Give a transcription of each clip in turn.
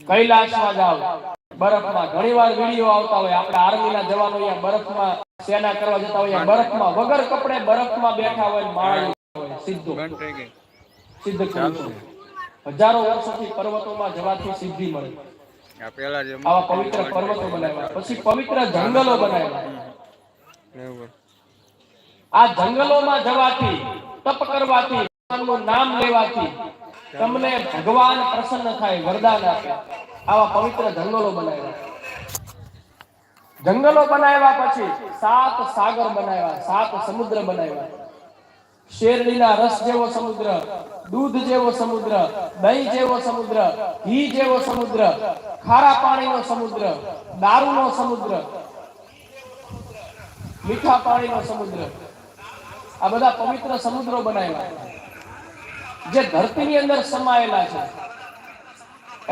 કૈલાસમાં જાવ બરફમાં ઘણીવાર વિડિયો આવતા હોય આપણે આર્મીના જવાનો અહીંયા બરફમાં સેના કરવા જતા હોય બરફમાં વગર કપડે બરફમાં બેઠા હોય માળી હોય સીધું સિદ્ધ કરું હજારો વર્ષોથી પર્વતોમાં જવાથી સિદ્ધિ મળે આવા પવિત્ર પર્વતો બનાવ્યા પછી પવિત્ર જંગલો બનાવ્યા આ જંગલોમાં જવાથી તપ કરવાથી ભગવાનનું નામ લેવાથી તમને ભગવાન પ્રસન્ન થાય વરદાન આપે આવા પવિત્ર જંગલો બનાવ્યા પછી 7 સાગર બનાવ્યા 7 સમુદ્ર બનાવ્યા શેરડીના રસ જેવો સમુદ્ર દૂધ જેવો સમુદ્ર દહીં જેવો સમુદ્ર ઘી જેવો સમુદ્ર ખારા પાણીનો સમુદ્ર દારૂનો સમુદ્ર મીઠા પાણીનો સમુદ્ર આ બધા પવિત્ર સમુદ્રો બનાવ્યા જે ધરતીની અંદર સમાયેલા છે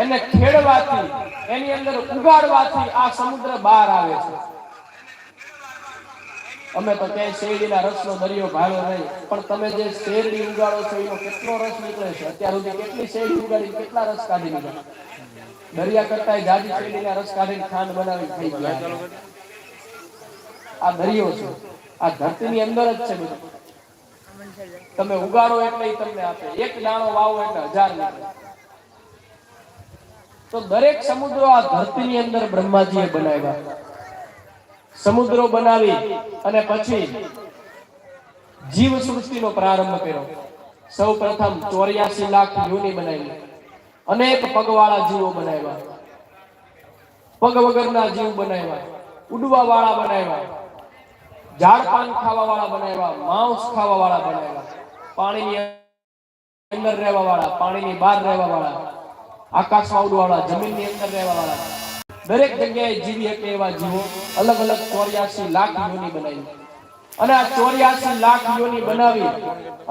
એને ખેડવાથી એની અંદર ઉગાડવાથી આ સમુદ્ર બહાર આવે છે અમે તો ક્યાંય શેરડીના રસનો દરિયો ભાળ્યો નહીં પણ તમે જે શેરડી ઉગાડો છો એનો કેટલો રસ નીકળે છે અત્યાર સુધી કેટલી શેરડી ઉગાડી કેટલા રસ કાઢી લીધા દરિયા કરતા જાજી શેરડીના રસ કાઢીને ખાંડ બનાવી થઈ ગયા આ દરિયો છે આ ધરતીની અંદર જ છે બધું તમે ઉગાડો એટલે તમને આપે એક દાણો વાવો એટલે 1000 નીકળે તો દરેક સમુદ્રો આ ધરતીની અંદર બ્રહ્માજીએ બનાવ્યા સમુદ્રો બનાવી અને પછી જીવ સૃષ્ટિનો પ્રારંભ કર્યો સૌ પ્રથમ 84 લાખ યોની બનાવી અનેક પગવાળા જીવો બનાવ્યા પગ વગરના જીવ બનાવ્યા ઉડવા વાળા બનાવ્યા ઝાડ પાન ખાવા વાળા બનાવ્યા માંસ ખાવા વાળા બનાવ્યા પાણીની અંદર રહેવા વાળા પાણીની બહાર રહેવા વાળા આકાશમાં ઉડવા વાળા જમીનની અંદર રહેવા વાળા દરેક જગ્યાએ જીવી શકે એવા જીવો અલગ અલગ 84 લાખ યોની બનાવી અને આ 84 લાખ યોની બનાવી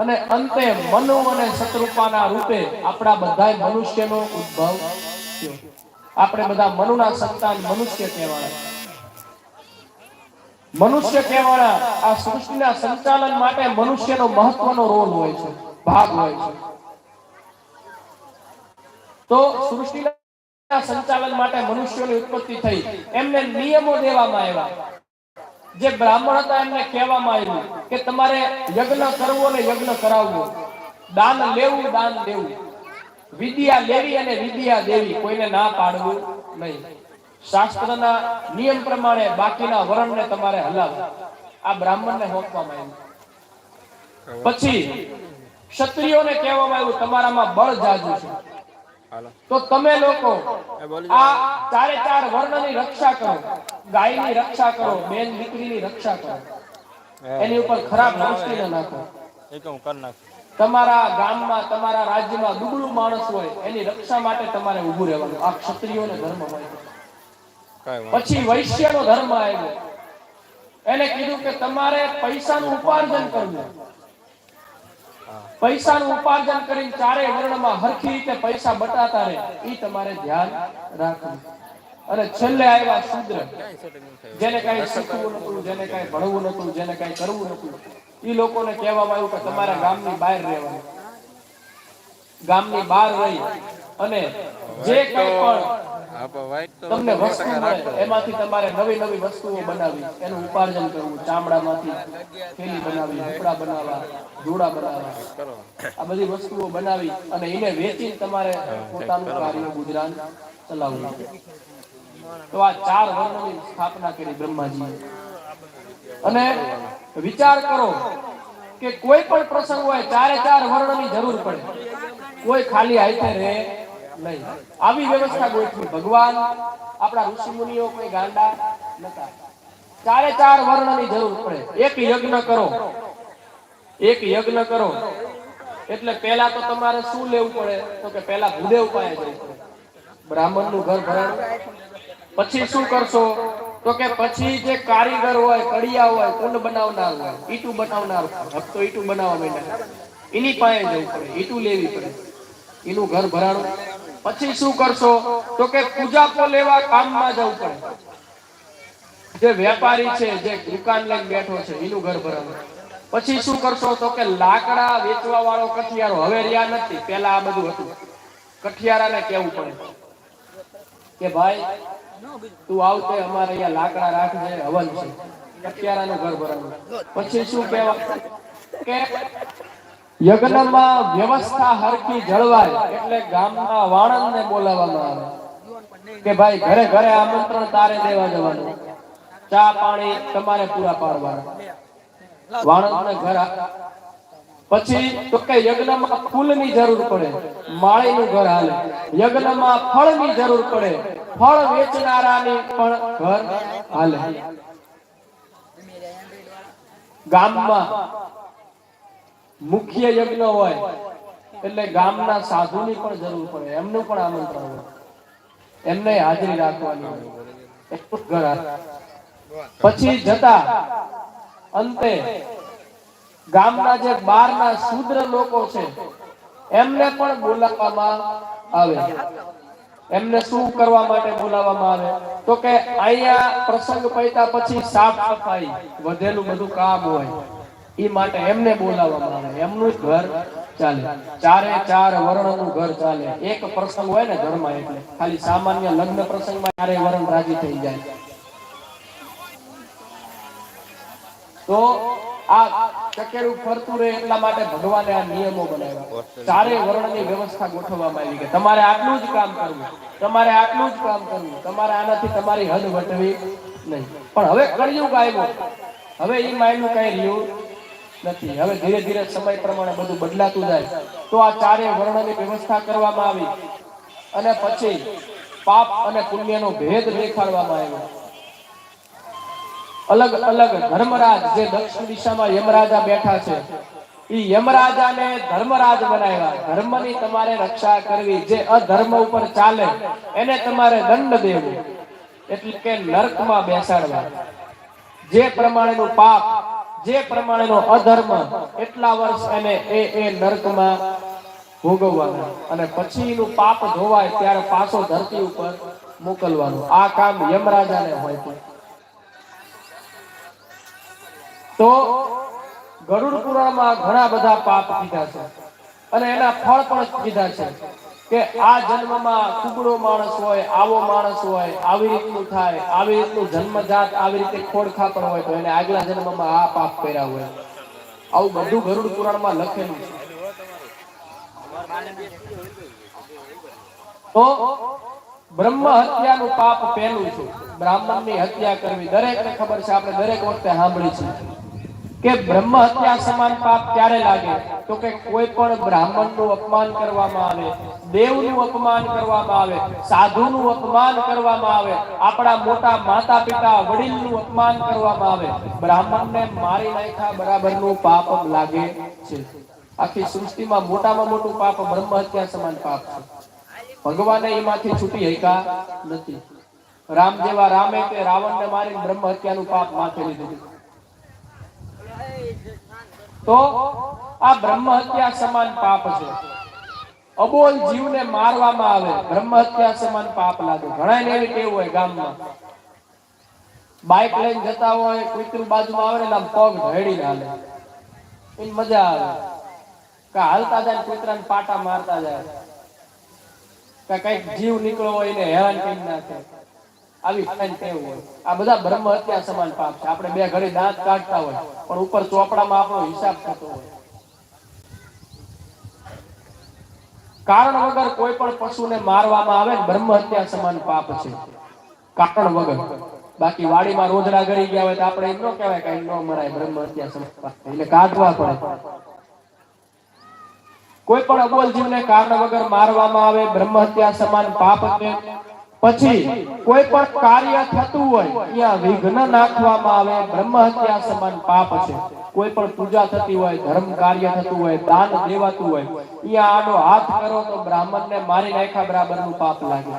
અને અંતે મનુ અને શતરૂપાના રૂપે આપણા બધા મનુષ્યનો ઉદ્ભવ થયો આપણે બધા મનુના સંતાન મનુષ્ય કહેવાના આ સૃષ્ટિના સંચાલન માટે મનુષ્યનો મહત્વનો રોલ હોય છે ભાગ હોય છે તો સૃષ્ટિના સંચાલન માટે મનુષ્યોની ઉત્પત્તિ થઈ એમને નિયમો દેવામાં આવ્યા જે બ્રાહ્મણ હતા એમને કહેવામાં આવ્યું કે તમારે યજ્ઞ કરવો અને યજ્ઞ કરાવવો દાન લેવું દાન દેવું વિદ્યા લેવી અને વિદ્યા દેવી કોઈને ના પાડવું નહીં શાસ્ત્રના નિયમ પ્રમાણે બાકીના વર્ણને તમારે હલાવવા આ બ્રાહ્મણને સોંપવામાં આવ્યું પછી ક્ષત્રિયોને કહેવામાં આવ્યું તમારામાં બળ જાજુ છે તો તમે લોકો આ 4 વર્ણની રક્ષા કરો ગાયની રક્ષા કરો બેન દીકરીની રક્ષા કરો એની ઉપર ખરાબ દ્રષ્ટિ ન નાખો તમારા ગામમાં તમારા રાજ્યમાં દુબળું માણસ હોય એની રક્ષા માટે તમારે ઊભું રહેવાનું આ ક્ષત્રિયોનો ધર્મ હોય પછી વૈશ્યનો ધર્મ આવ્યો એને કીધું કે તમારે પૈસાનું ઉપાર્જન કરવું પૈસાનું ઉપાર્જન કરીને 4 વર્ણમાં હરખી રીતે પૈસા બટાતા રહે એ તમારે ધ્યાન રાખવું અને છેલ્લે આવ્યા શૂદ્ર જેને કઈ શીખવું નતું જેને કઈ ભણવું નતું જેને કઈ કરવું નતું એ લોકોને કહેવામાં આવ્યું કે તમારે ગામની બહાર રહેવાનું ગામની બહાર રહી અને જે કઈ પણ તમને વસ્તુ મળે એમાંથી તમારે નવી નવી વસ્તુઓ બનાવી એનું ઉપાર્જન કરવું ચામડામાંથી થેલી બનાવી કપડા બનાવવા જોડા બનાવવા આ બધી વસ્તુઓ બનાવી અને એને વેચી તમારે પોતાનું કાર્ય ગુજરાન ચલાવવું તો આ 4 વર્ણની સ્થાપના કરી બ્રહ્માજી અને વિચાર કરો કે કોઈ પણ પ્રસંગ હોય 4 વર્ણની જરૂર પડે કોઈ ખાલી હાથે રહે નહીં આવી વ્યવસ્થા ગોઠવી ભગવાન આપણા ઋષિ મુનિઓ કોઈ ગાંડા નતા 4 વર્ણની જરૂર પડે એક યજ્ઞ કરો એટલે પહેલા તો તમારે શું લેવું પડે તો કે પહેલા ભૂદેવ પાસે જવું પડે બ્રાહ્મણનું ઘર ભરાણું પછી શું કરશો તો કે પછી જે કારીગર હોય કડિયા હોય કુંડ બનાવનાર હોય ઈટું બનાવનાર હપ્તો ઈટું બનાવવા માંડ્યા એની પાસે જવું પડે ઈટું લેવી પડે એનું ઘર ભરાણું પછી શું કરશો તો કે પૂજાપો લેવા કામમાં જવું પડે જે વેપારી છે જે દુકાન લઈને બેઠો છે એનું ઘર ભરાણું પછી શું કરશો તો કે લાકડા વેચવા વાળો કઠિયારો હવે રહ્યા નથી, પેલા આ બધું હતું. કઠિયારાને કેવું પડે કે ભાઈ તું આવતે અમારે અહીંયા લાકડા રાખજે, હવન છે, કઠિયારાનું ઘર ભરવાનું. પછી શું કહેવાય કે યજ્ઞમાં વ્યવસ્થા હરખી જળવાય એટલે ગામના વાણંદને બોલાવવામાં આવે કે ભાઈ ઘરે ઘરે આમંત્રણ તારે દેવા જવાનું, ચા પાણી તમારે પૂરા પાડવાના, વાણંદને ઘર. પછી તો કે યજ્ઞમાં ફૂલની જરૂર પડે, માળીનું ઘર હાલે. યજ્ઞમાં ફળની જરૂર પડે, ફળ વેચનારાની પણ ઘર હાલે. ગામમાં મુખ્ય યજ્ઞ હોય એટલે ગામના સાધુની પણ જરૂર પડે, એમનું પણ આમંત્રણ હોય, એમને હાજરી રાખવાની હોય. પછી જતા અંતે ગામના જે બહારના શૂદ્ર લોકો છે એમને પણ બોલાવવામાં આવે. એમને શું કરવા માટે બોલાવવામાં આવે તો કે અહીંયા પ્રસંગ પૈતા પછી સાફ સફાઈ વધેલું બધું કામ હોય એ માટે એમને બોલાવવામાં આવે. એમનું ઘર ચાલે, ચારે ચાર વર્ણનું ઘર ચાલે. એક પ્રસંગ હોય ને ઘરમાં એટલે ખાલી સામાન્ય લગ્ન પ્રસંગમાં ચારે વર્ણ રાજી થઈ જાય. તો આ ચકેડું ફરતું રહે એટલા માટે ભગવાને આ નિયમો બનાવ્યા. ચારે વર્ણની વ્યવસ્થા ગોઠવવામાં આવી કે તમારે આટલું જ કામ કરવું, તમારે આટલું જ કામ કરવું, તમારે આનાથી તમારી હદ વટવી નહીં. પણ હવે કળિયુગ આવ્યો, હવે એ માયનું કઈ રહ્યું નથી. હવે ધીરે ધીરે સમય પ્રમાણે બધું બદલાતું જાય. તો આ ચારે વર્ણની વ્યવસ્થા કરવામાં આવી અને પછી પાપ અને પુણ્યનો ભેદ દેખાડવામાં આવ્યો. અલગ અલગ ધર્મરાજ જે દક્ષિણ દિશામાં યમરાજા બેઠા છે એ યમરાજાને ધર્મરાજ બનાવ્યા. ધર્મની તમારે રક્ષા કરવી, જે અધર્મ ઉપર ચાલે એને તમારે દંડ દેવો, એટલે કે નરકમાં બેસાડવા. જે પ્રમાણેનું પાપ, જે પ્રમાણેનો અધર્મ એટલા વર્ષ એને એ નરકમાં ભોગવવાના અને પછી એનું પાપ ધોવાય ત્યારે પાછો ધરતી ઉપર મોકલવાનું. આ કામ યમરાજાને હોય છે. તો ગરુડ પુરાણમાં ઘણા બધા પાપ કીધા છે અને એના ફળ પણ કીધા છે કે આ જન્મમાં કુબડો માણસ હોય, આવો માણસ હોય, આવી રીતનું થાય, આવી રીતનું જન્મજાત આવી રીતે ખોડખાપણ હોય તો એને આગલા જન્મમાં આ પાપ કર્યા હોય. આવું બધું ગરુડ પુરાણમાં લખેલું છે. તો બ્રહ્મ હત્યાનું પાપ પહેલું છે, બ્રાહ્મણની હત્યા કરવી. દરેકને ખબર છે, આપણે દરેક વખતે સાંભળી છે કે બ્રહ્મ હત્યા સમાન પાપ ક્યારે લાગે તો કે કોઈ પણ બ્રાહ્મણનું અપમાન કરવામાં આવે, દેવનું અપમાન કરવામાં આવે, સાધુનું અપમાન કરવામાં આવે, આપણા મોટા માતા પિતા વડીલનું અપમાન કરવામાં આવે, બ્રાહ્મણને મારી નાખ્યા બરાબરનું પાપ લાગે છે. આખી સૃષ્ટિમાં મોટામાં મોટું પાપ બ્રહ્મ હત્યા સમાન પાપ છે. ભગવાને એમાંથી છૂટી હક્યા નથી. રામ જેવા રામે કે રાવણને મારીને બ્રહ્મ હત્યાનું પાપ માથે લીધું. તો આ બ્રહ્મ હત્યા સમાન પાપ છે. અબોલ જીવને મારવામાં આવે, બ્રહ્મ હત્યા સમાન પાપ લાગે. ઘણા ને એવી ટેવ હોય ગામમાં, બાઇક લઈને જતા હોય, કૂતરું બાજુમાં આવે ને આમ પગ ઢળીને હાલે, એની મજા આવે. કે હાલતા જાય કૂતરાને પાટા મારતા જાય, કે કઈક જીવ નીકળો હોય એને હેરાન કરી નાખે, આવી ટેવ હોય. આ બધા બ્રહ્મ હત્યા સમાન પાપ છે. આપણે બે ઘડી દાંત કાઢતા હોય પણ ઉપર ચોપડામાં આપણો હિસાબ થતો હોય. કારણ વગર કોઈ પણ પશુને મારવામાં આવે ને બ્રહ્મ હત્યા સમાન પાપ છે, કારણ વગર. બાકી વાડીમાં રોજડા ગરી ગયા હોય તો આપણે એમ ન કહેવાય કઈ ન મરાય, બ્રહ્મ હત્યા સમાન પાપ એટલે કાઢવા પડે. કોઈ પણ અબોલ જીવને કારણ વગર મારવામાં આવે, બ્રહ્મ હત્યા સમાન પાપ છે. પછી કોઈ પણ કાર્ય થતું હોય ત્યાં વિઘ્ન નાખવામાં આવે, બ્રહ્મ હત્યા સમાન પાપ છે. કોઈ પણ પૂજા થતી હોય, ધર્મ કાર્ય થતું હોય, દાન દેવાતું હોય, ત્યાં આનો હાથ કરો તો બ્રાહ્મણને મારી નાખ્યા બરાબરનું પાપ લાગે.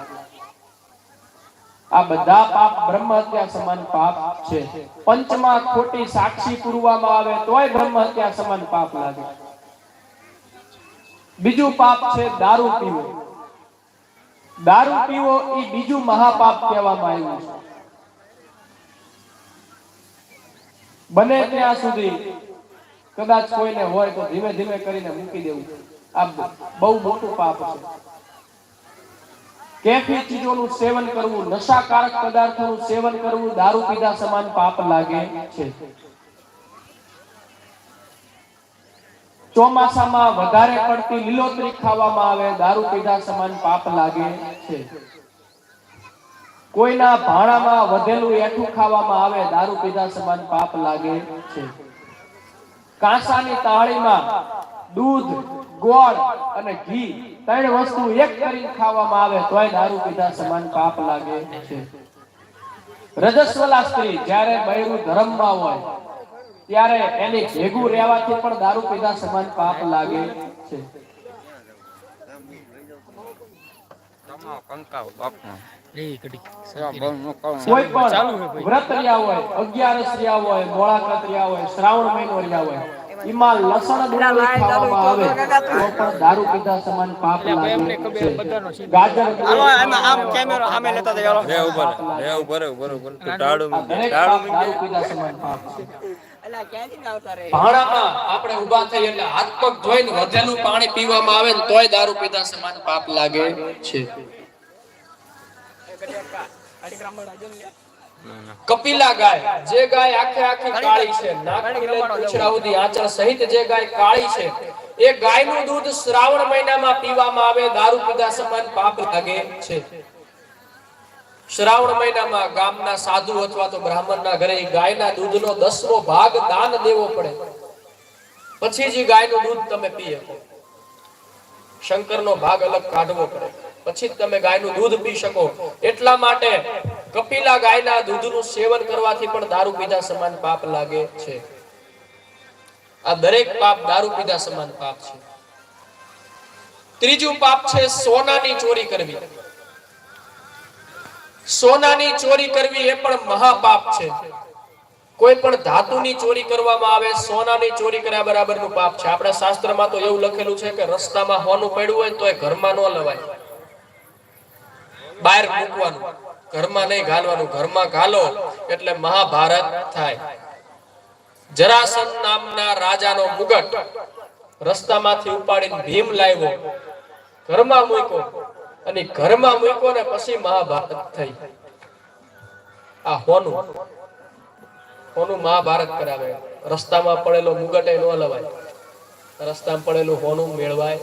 આ બધા પાપ બ્રહ્મ હત્યા સમાન પાપ છે. પંચમાં ખોટી સાક્ષી પૂરવામાં આવે તોય બ્રહ્મ હત્યા સમાન પાપ લાગે. બીજું પાપ છે દારૂ પીવો. દારૂ પીવો એ બીજું મહાપાપ કહેવામાં આવ્યું છે. બને ત્યાં સુધી કદાચ કોઈને હોય તો ધીમે ધીમે કરીને મૂકી દેવું, આ બહુ મોટું પાપ છે. કેફી ચીજોનું સેવન કરવું, નશાકારક પદાર્થોનું સેવન કરવું દારૂ પીધા સમાન પાપ લાગે છે. ચોમાસામાં વધારે પડતી લીલોતરી ખાવામાં આવે, દારૂ પીધા સમાન પાપ લાગે છે. કોઈના ભાણામાં વધેલું એઠું ખાવામાં આવે, દારૂ પીધા સમાન પાપ લાગે છે. કાંસાની તાળીમાં દૂધ, ગોળ અને ઘી ત્રણ વસ્તુ એક કરીને ખાવામાં આવે તોય દારૂ પીધા સમાન પાપ લાગે છે. રજસ્વલા સ્ત્રી જ્યારે બૈરું ધર્મમાં હોય ત્યારે એની ભેગું રહેવાથી પણ દારૂ પીધા સમાન પાપ લાગે છે. કોઈ પણ વ્રત રહ્યા હોય, 11 રહ્યા હોય, મોળાકત રહ્યા હોય, શ્રાવણ મહિનો રહ્યા હોય, એમાં લસણ ડુંગળી ખાવામાં આવે તો પણ દારૂ પીધા સમાન પાપ લાગે છે. ગાજર આમ કેમેરો સામે લેતા જાઓ, રે ઉપર દારૂ પીધા સમાન પાપ છે. ભાણામાં આપણે ઊભા થઈ એટલે હાથ પગ ધોઈને વધેલું પાણી પીવામાં આવે ને તોય દારૂ પીધા સમાન પાપ લાગે છે. કપિલા ગાય, જે ગાય આખે આખી કાળી છે, નાકથી લઈને પૂંછડા સુધી આંચળ સહિત જે ગાય કાળી છે, એ ગાયનું દૂધ શ્રાવણ મહિનામાં પીવામાં આવે, દારૂ પીધા સમાન પાપ લાગે છે. શ્રાવણ મહિનામાં ગામના સાધુ અથવા તો બ્રાહ્મણના ઘરે ગાયના દૂધનો 10મો ભાગ દાન દેવો પડે, પછી જ ગાયનું દૂધ તમે પી શકો. શંકરનો ભાગ અલગ કાઢવો પડે, પછી તમે ગાયનું દૂધ પી શકો. એટલા માટે કપિલા ગાયના દૂધનું સેવન કરવાથી પણ દારૂ પીધા સમાન પાપ લાગે છે. આ દરેક પાપ દારૂ પીધા સમાન પાપ છે. ત્રીજું પાપ છે સોનાની ચોરી કરવી. સોનાની ચોરી કરવી એ પણ મહાપાપ છે. કોઈ પણ ધાતુની ચોરી કરવામાં આવે, સોનાની ચોરી કર્યા બરાબરનું પાપ છે. આપણા શાસ્ત્રમાં તો એવું લખેલું છે કે રસ્તામાં હોનું પડ્યું હોય તો એ ઘરમાં ન લવાય, બહાર મૂકવાનું, ઘરમાં નહીં ઘાલવાનું. ઘરમાં ઘાલો એટલે મહાભારત થાય. જરાસંધ નામના રાજાનો મુગટ રસ્તામાંથી ઉપાડીને ભીમ લાવ્યો, ઘરમાં મૂક્યો, અને ઘરમાં મૂક્યો ને પછી મહાભારત થઈ. આ હોનું મહાભારત કરાવે. રસ્તામાં પડેલો મુગટ એ ન લવાય, રસ્તામાં પડેલું હોનું મેળવાય,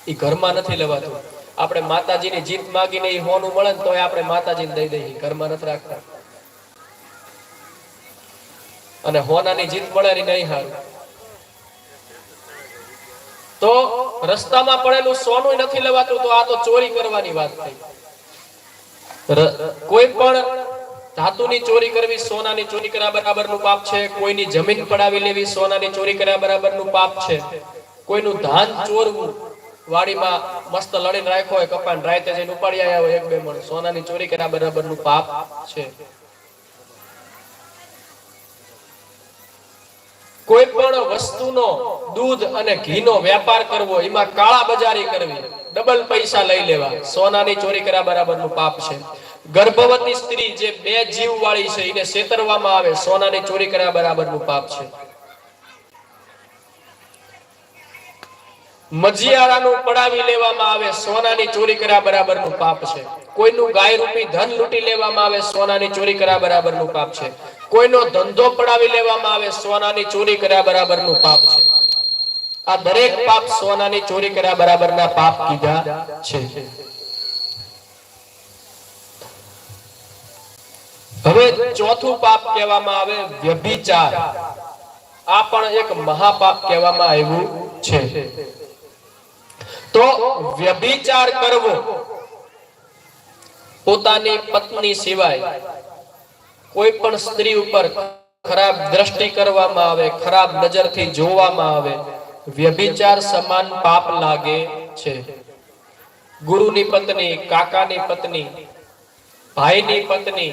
એ ઘરમાં નથી લેવાતું. આપણે માતાજીની જીત માંગીને એ હોનું મળે ને તો આપણે માતાજીને દઈ દઈએ, ઘરમાં નથી રાખતા. અને હોનાની જીત મળે નહીં હારું. તો રસ્તામાં પડેલું સોનું નથી લેવાતું, તો આ તો ચોરી કરવાની વાત થઈ. કોઈ પણ ધાતુની ચોરી કરવી, સોનાની ચોરી કર્યા બરાબરનું પાપ છે. કોઈની જમીન પડાવી લેવી, સોનાની ચોરી કર્યા બરાબરનું પાપ છે. કોઈનું ધાન ચોરવું, વાડીમાં મસ્ત લડીને રાખ્યો હોય, કપાન રાતે જઈને ઉપાડી આવ્યા હોય 1-2 મણ, સોનાની ચોરી કર્યા બરાબરનું પાપ છે. કોઈ પણ વસ્તુનો દૂધ અને ઘીનો વેપાર કરવો, એમાં કાળા બજારી કરવી, ડબલ પૈસા લઈ લેવા, સોનાની ચોરી કર્યા બરાબરનું પાપ છે. ગર્ભવતી સ્ત્રી જે 2 જીવ વાળી છે એને છેતરવામાં આવે, સોનાની ચોરી કર્યા બરાબરનું પાપ છે. મજીયાળાનું પડાવી લેવામાં આવે, સોનાની ચોરી કર્યા બરાબરનું પાપ છે. કોઈનું ગાય રૂપી ધન લૂંટી લેવામાં આવે, સોનાની ચોરી કર્યા બરાબરનું પાપ છે. કોઈનો ધંધો પડાવી લેવામાં આવે, સોનાની ચોરી કર્યા બરાબરનું પાપ છે. આ દરેક પાપ સોનાની ચોરી કર્યા બરાબરના પાપ કીધા છે. હવે ચોથું પાપ કહેવામાં આવે વ્યભિચાર. આ પણ એક મહાપાપ કહેવામાં આવ્યું છે. તો વ્યભિચાર કરવો, પોતાની પત્ની સિવાય કોઈ પણ સ્ત્રી ઉપર ખરાબ દ્રષ્ટિ કરવામાં આવે, ખરાબ નજરથી જોવામાં આવે, વ્યભિચાર સમાન પાપ લાગે છે. ગુરુની પત્ની, કાકાની પત્ની, ભાઈની પત્ની,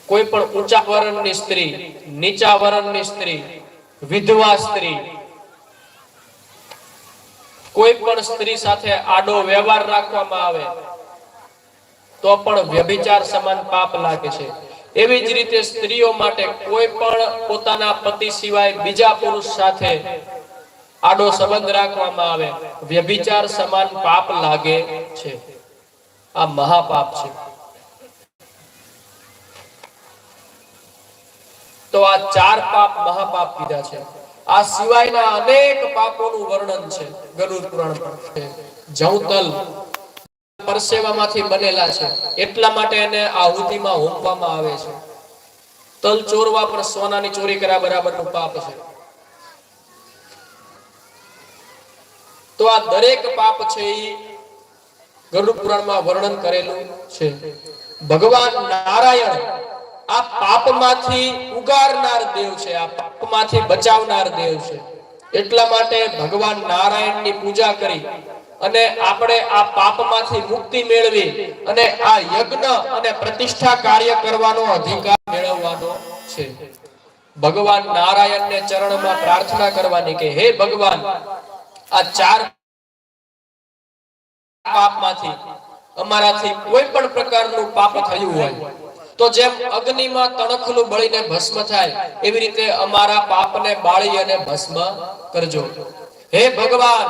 કોઈ પણ ઊંચા વર્ણની સ્ત્રી, નીચા વર્ણની સ્ત્રી, વિધવા સ્ત્રી, કોઈ પણ સ્ત્રી સાથે આડો વ્યવહાર રાખવામાં આવે તો પણ વ્યભિચાર સમાન પાપ લાગે છે. એવી જ રીતે સ્ત્રીઓ માટે કોઈ પણ પોતાના પતિ સિવાય બીજા પુરુષ સાથે આડો સંબંધ રાખવામાં આવે વ્યભિચાર સમાન પાપ લાગે છે. આ મહાપાપ છે. તો આ ચાર પાપ મહાપાપ કીધા છે. આ સિવાયના અનેક પાપોનું વર્ણન છે ગરુડ પુરાણ પર છે. જવતલ પરસેવામાંથી બનેલા છે એટલા માટે એને આહુતિમાં હોમવામાં આવે છે. તલ ચોરવા પર સોનાની ચોરી કર્યા બરાબરનું પાપ છે. તો આ દરેક પાપ છે એ ગરુડ પુરાણમાં વર્ણન કરેલું છે. ભગવાન નારાયણ આ પાપમાંથી ઉગારનાર દેવ છે, આ પાપમાંથી બચાવનાર દેવ છે. એટલા માટે ભગવાન નારાયણની પૂજા કરી અને આપણે આ પાપમાંથી મુક્તિ મેળવી અને આ યજ્ઞ અને પ્રતિષ્ઠા કાર્ય કરવાનો અધિકાર મેળવવાનો છે. ભગવાન નારાયણને ચરણમાં પ્રાર્થના કરવાની કે હે ભગવાન, આ ચાર પાપમાંથી અમારાથી કોઈ પણ પ્રકારનું પાપ થયું હોય તો જેમ અગ્નિમાં તણખલું બળીને ભસ્મ થાય એવી રીતે અમારા પાપને બાળી અને ભસ્મ કરજો. હે ભગવાન,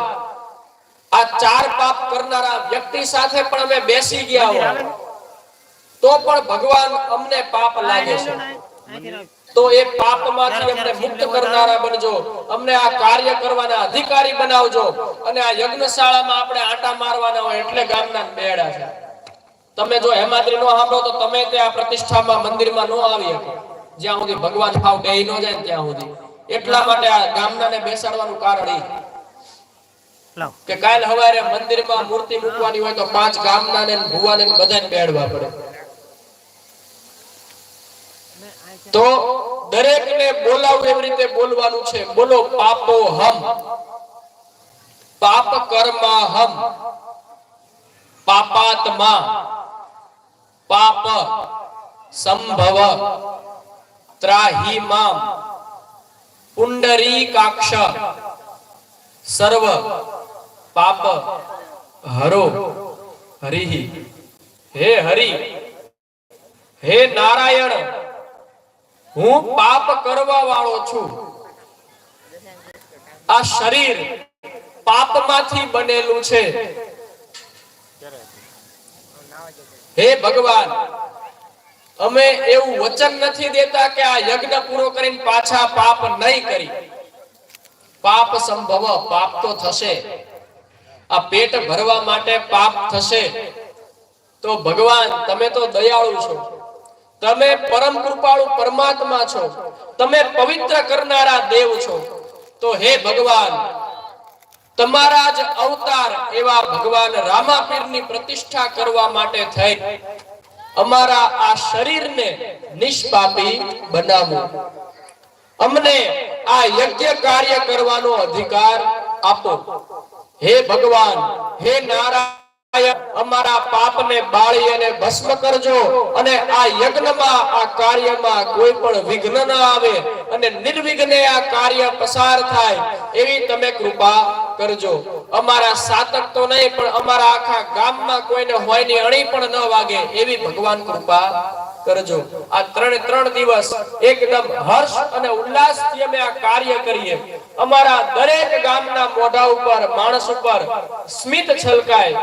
આ ચાર પાપ કરનારા વ્યક્તિ સાથે પણ અમે બેસી ગયા હોય તો પણ ભગવાન અમને પાપ લાગે છે, તો એ પાપમાંથી અમને મુક્ત કરનારા બનજો, અમને આ કાર્ય કરવાના અધિકારી બનાવજો. અને આ યજ્ઞશાળામાં આપણે આટા મારવાના હોય એટલે ગામના બેડા છે. તમે જો હેમાદ્રી નો સાંભળો તો તમે ત્યાં પ્રતિષ્ઠામાં મંદિરમાં નો આવી શકો જ્યાં સુધી ભગવાન ભાવ બે નો જાય ત્યાં સુધી. એટલા માટે આ ગામનાને બેસાડવાનું કારણ એ કે કાલ સવારે મંદિરમાં મૂર્તિ મૂકવાની હોય તો 5 ગામનાને ભુવાને બધાને બેડવા પડે. તો દરેકને બોલાવું એવી રીતે બોલવાનું છે. બોલો પાપો હમ, પાપ કર્મા હમ, પાપાત્મા, પાપ સંભવ, ત્રાહી મામ, પુંડરીકાક્ષ, સર્વ પાપ હરો હરિ. હે હરિ, હે નારાયણ, હું પાપ કરવા વાળો છું. આ શરીર પાપમાંથી બનેલું છે. હે ભગવાન, અમે એવું વચન નથી દેતા કે આ યજ્ઞ પૂરો કરીને પાછા પાપ નહીં કરી. પાપ સંભવ, પાપ તો થશે. આ પેટ ભરવા માટે પાપ થશે. તો ભગવાન તમે તો દયાળુ છો, તમે પરમ કૃપાળુ પરમાત્મા છો, તમે પવિત્ર કરનારા દેવ છો. તો હે ભગવાન, તમારા જ અવતાર એવા ભગવાન રામાપીરની પ્રતિષ્ઠા કરવા માટે થઈ અમારા આ શરીરને નિષ્પાપી બનાવો. અમને આ યજ્ઞ કાર્ય કરવાનો અધિકાર આપો. હે ભગવાન, હે નારાયણ, અમારા પાપને બાળી અને ભસ્મ કરજો અને આ યજ્ઞમાં, આ કાર્યમાં કોઈ પણ વિઘ્ન ન આવે અને નિર્વિઘ્ને આ કાર્ય પસાર થાય એવી તમે કૃપા કરજો. અમારા સાતક તો નહીં પણ અમારા આખા ગામમાં કોઈને હોયની અણી પણ ન વાગે એવી ભગવાન કૃપા કરજો. આ 3 દિવસ એકદમ હર્ષ અને ઉલ્લાસથી અમે આ કાર્ય કરીએ. અમારા દરેક ગામના મોઢા ઉપર, માણસ ઉપર સ્મિત છલકાય,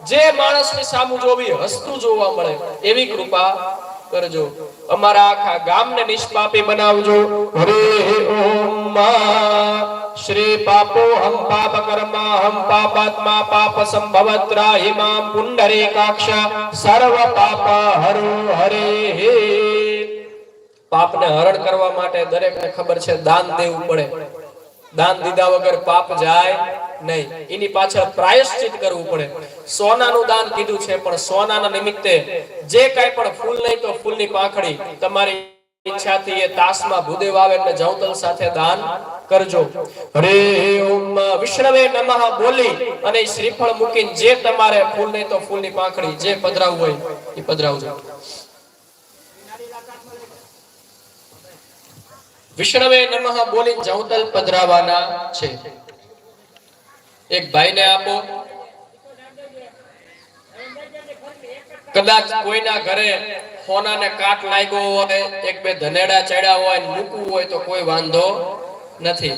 જે માણસની સામુ જોવી હસતું જોવા મળે એવી કૃપા કરજો. અમારા આખા ગામને નિષ્પાપી બનાવજો. હરે ઓમ શ્રી પાપો હમ પાપ કર્મા હમ પાપાત્મા પાપ સંભવત્રા હિમામ પુંડરીકાક્ષ સર્વ પાપ હરો હરે. પાપને હરણ કરવા માટે દરેકને ખબર છે દાન દેવું પડે. દાન દીધા વગર પાપ જાય નહીં. એની પાછળ પ્રાયશ્ચિત કરવું પડે. સોનાનું દાન કીધું છે પણ સોનાના નિમિત્તે જે કાંઈ પણ ફૂલ નહીં તો ફૂલની પાંખડી તમારી ઈચ્છાથી એ તાસમાં ભૂદેવ આવે એટલે જવતલ સાથે દાન કરજો. હરે ઓમ વિષ્ણવે નમઃ બોલી અને શ્રીફળ મૂકીને જે તમારે ફૂલ નહીં તો ફૂલની પાંખડી જે પધરાવવું હોય એ પધરાવજો. વિષ્ણવે નમઃ બોલીને જવતલ પધરાવાના છે. એક ભાઈને આપો. કદાચ કોઈના ઘરે હોનાને કાટ લાગ્યો હોય, એક બે ધનેડા ચડ્યા હોય, મૂકવું હોય તો કોઈ વાંધો નથી.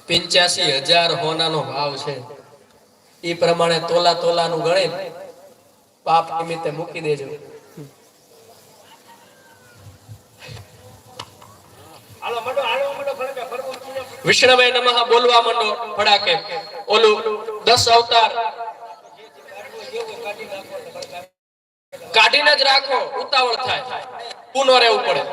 $85,000 હોનાનો ભાવ છે. એ પ્રમાણે તોલા તોલાનું ગણી પાપ નિમિત્તે મૂકી દેજો. વિષ્ણવે નમઃ બોલવા માંડો ફડાકે. ઓલું 10 અવતાર કાઢીને જ રાખો, ઉતાવળ થાય, પૂનો રહેવું પડે.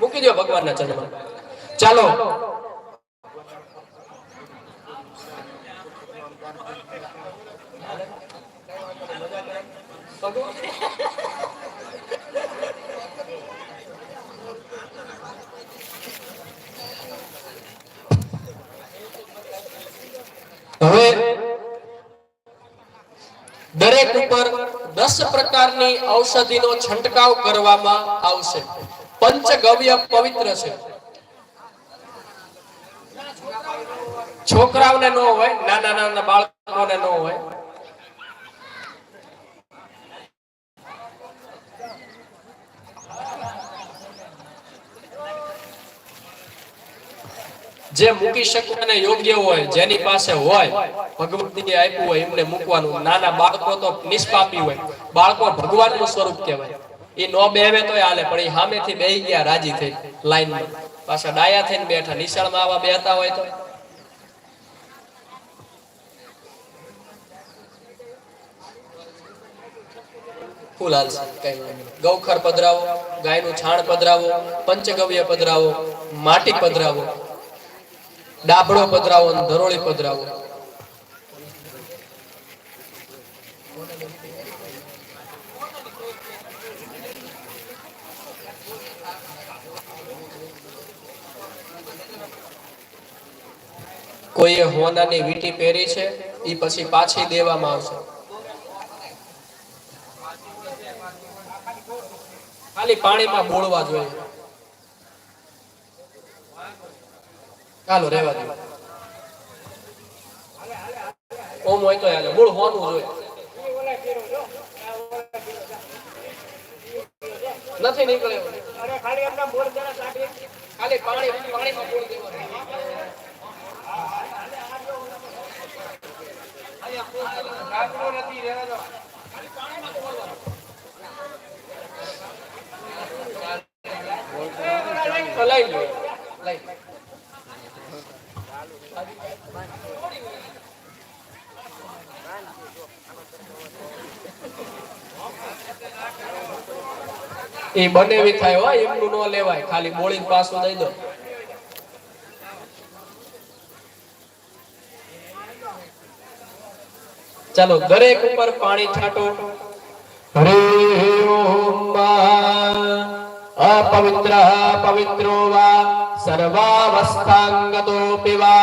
મૂકી દો ભગવાનના ચરણમાં. ચાલો હવે દરેક ઉપર 10 પ્રકારની ઔષધિનો છંટકાવ કરવામાં આવશે. પંચગવ્ય પવિત્ર છે. છોકરાઓને ન હોય, નાના નાના બાળકોને ન હોય. જે મૂકી શકે અને યોગ્ય હોય, જેની પાસે હોય, ભગવતીએ આપ્યું હોય એમને મૂકવાનું. નાના બાળકો તો નિષ્પાપી હોય, બાળકો ભગવાનનું સ્વરૂપ કહેવાય. એ નો બેવે તોય હાલે, પણ એ સામેથી બેહી ગયા રાજી થઈ લાઈનમાં, પાછા ડાયા થઈને બેઠા. નિશાળમાં આવા બેહતા હોય તો ફૂલ હાલશે. કઈ ગૌખર પધરાવો, ગાયનું છાણ પધરાવો, પંચગવ્ય પધરાવો, માટી પધરાવો, ડાભડો પધરાવો, ધરોળી પધરાવો. કોઈએ હોનાની વીંટી પહેરી છે, એ પછી પાછી દેવામાં આવશે. ખાલી પાણીમાં બોળવા જોઈએ. ચાલો રહેવા દો. ઓમ હોય તો હાલે, મૂળ હોનું જોઈએ. નથી નીકળે. ખાલી પાણીમાં બોળ દેવાનું. લઈ લો, લઈ એ બનેવી થાય હોય, એમનું ન લેવાય. ખાલી બોળીને પાછું દઈ દો. ચાલો દરેક ઉપર પાણી છાંટો. હરે ઓમ. अपवित्र पवित्रो वा सर्वावस्थांगतोऽपि वा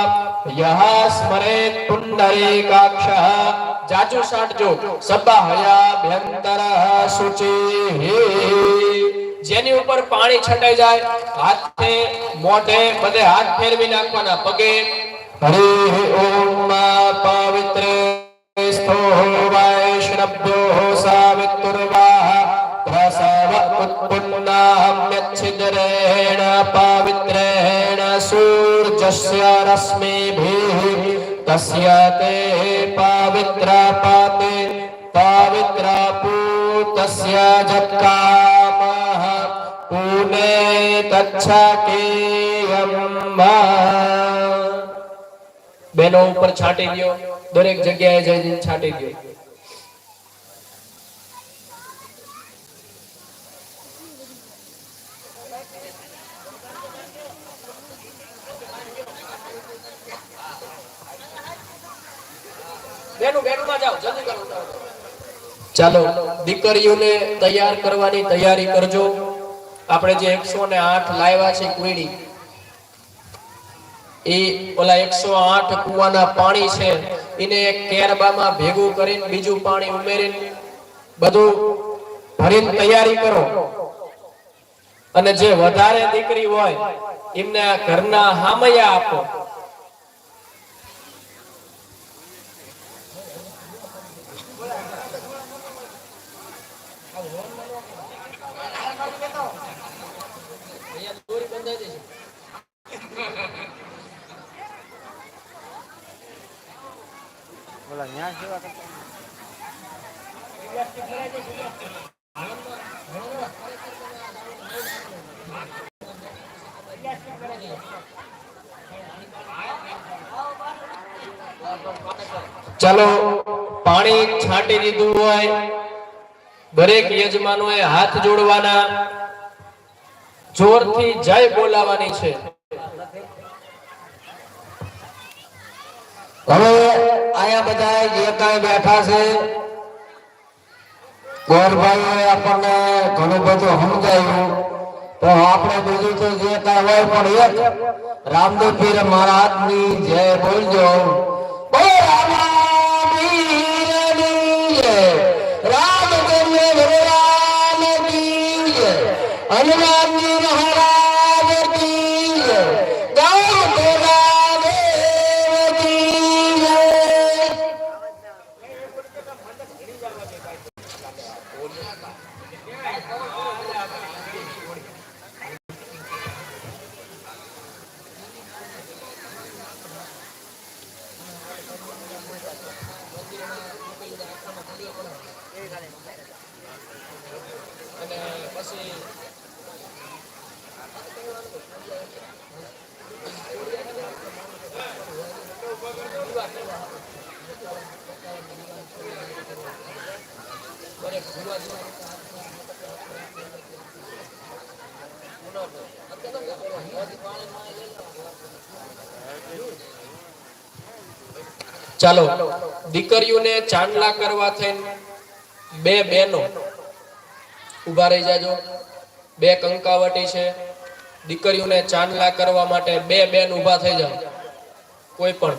यः स्मरेत् पुण्डरीकाक्षः जाजू साटजो सबाहयाभ्यंतरः शुचिः. જેની ઉપર પાણી છટાઈ જાય, હાથે મોઢે બધે હાથ ફેરવી નાખવાના, પગે. હરે ઓમ. પવિત્ર स्थो वैष्णव्यो सावित्रुर्वाः प्रसव उत्पुन्नाम्यच्छिद्रेण पवित्रेण सूर्यस्य रश्मिभिः तस्य ते पवित्र पाते पवित्र पूतस्य जत्कामः पुने तच्छकेयम्. બેનો ઉપર છાંટી દો, દરેક જગ્યાએ જઈને છાંટી દો. બેનું બેડરૂમમાં જાઓ, જલ્દી કરો. ચાલો દીકરીઓને તૈયાર કરવાની તૈયારી કરજો. આપણે જે 108 લાવ્યા છે કુઈડી, એ ઓલા 108 કુવાના પાણી છે એને એક કેરબામાં ભેગું કરીને બીજું પાણી ઉમેરીને બધું ભરીને તૈયારી કરો. અને જે વધારે દીકરી હોય એમને આ ઘરના હામૈયા આપો. બોલા ન્યા સેવા કરતા ચાલો પાણી છાંટી દીધું હોય, દરેક યજમાનોએ હાથ જોડવાના, જોરથી જય બોલાવાની છે. હવે આયા બધા જે કાંઈ બેઠા છે ગોરભાઈઓએ આપણને ઘણું બધું સમજાવ્યું, તો આપણે બીજું તો જે કાંઈ હોય પણ એક રામદેવ પીર મહારાજની જય બોલજો. બોલો રામાપીરની જય, રામચંદ્ર ભગવાનની જય, હનુમાનજી મહારાજ કી જય, ગૌ માતા દેવકી જય. ચાલો દીકરીઓને ચાંદલા કરવા થઈને બે બહેનો ઉભા રહી જાજો. બે કંકાવટી છે, દીકરીઓને ચાંદલા કરવા માટે બે બેન ઉભા થઈ જાઓ. કોઈ પણ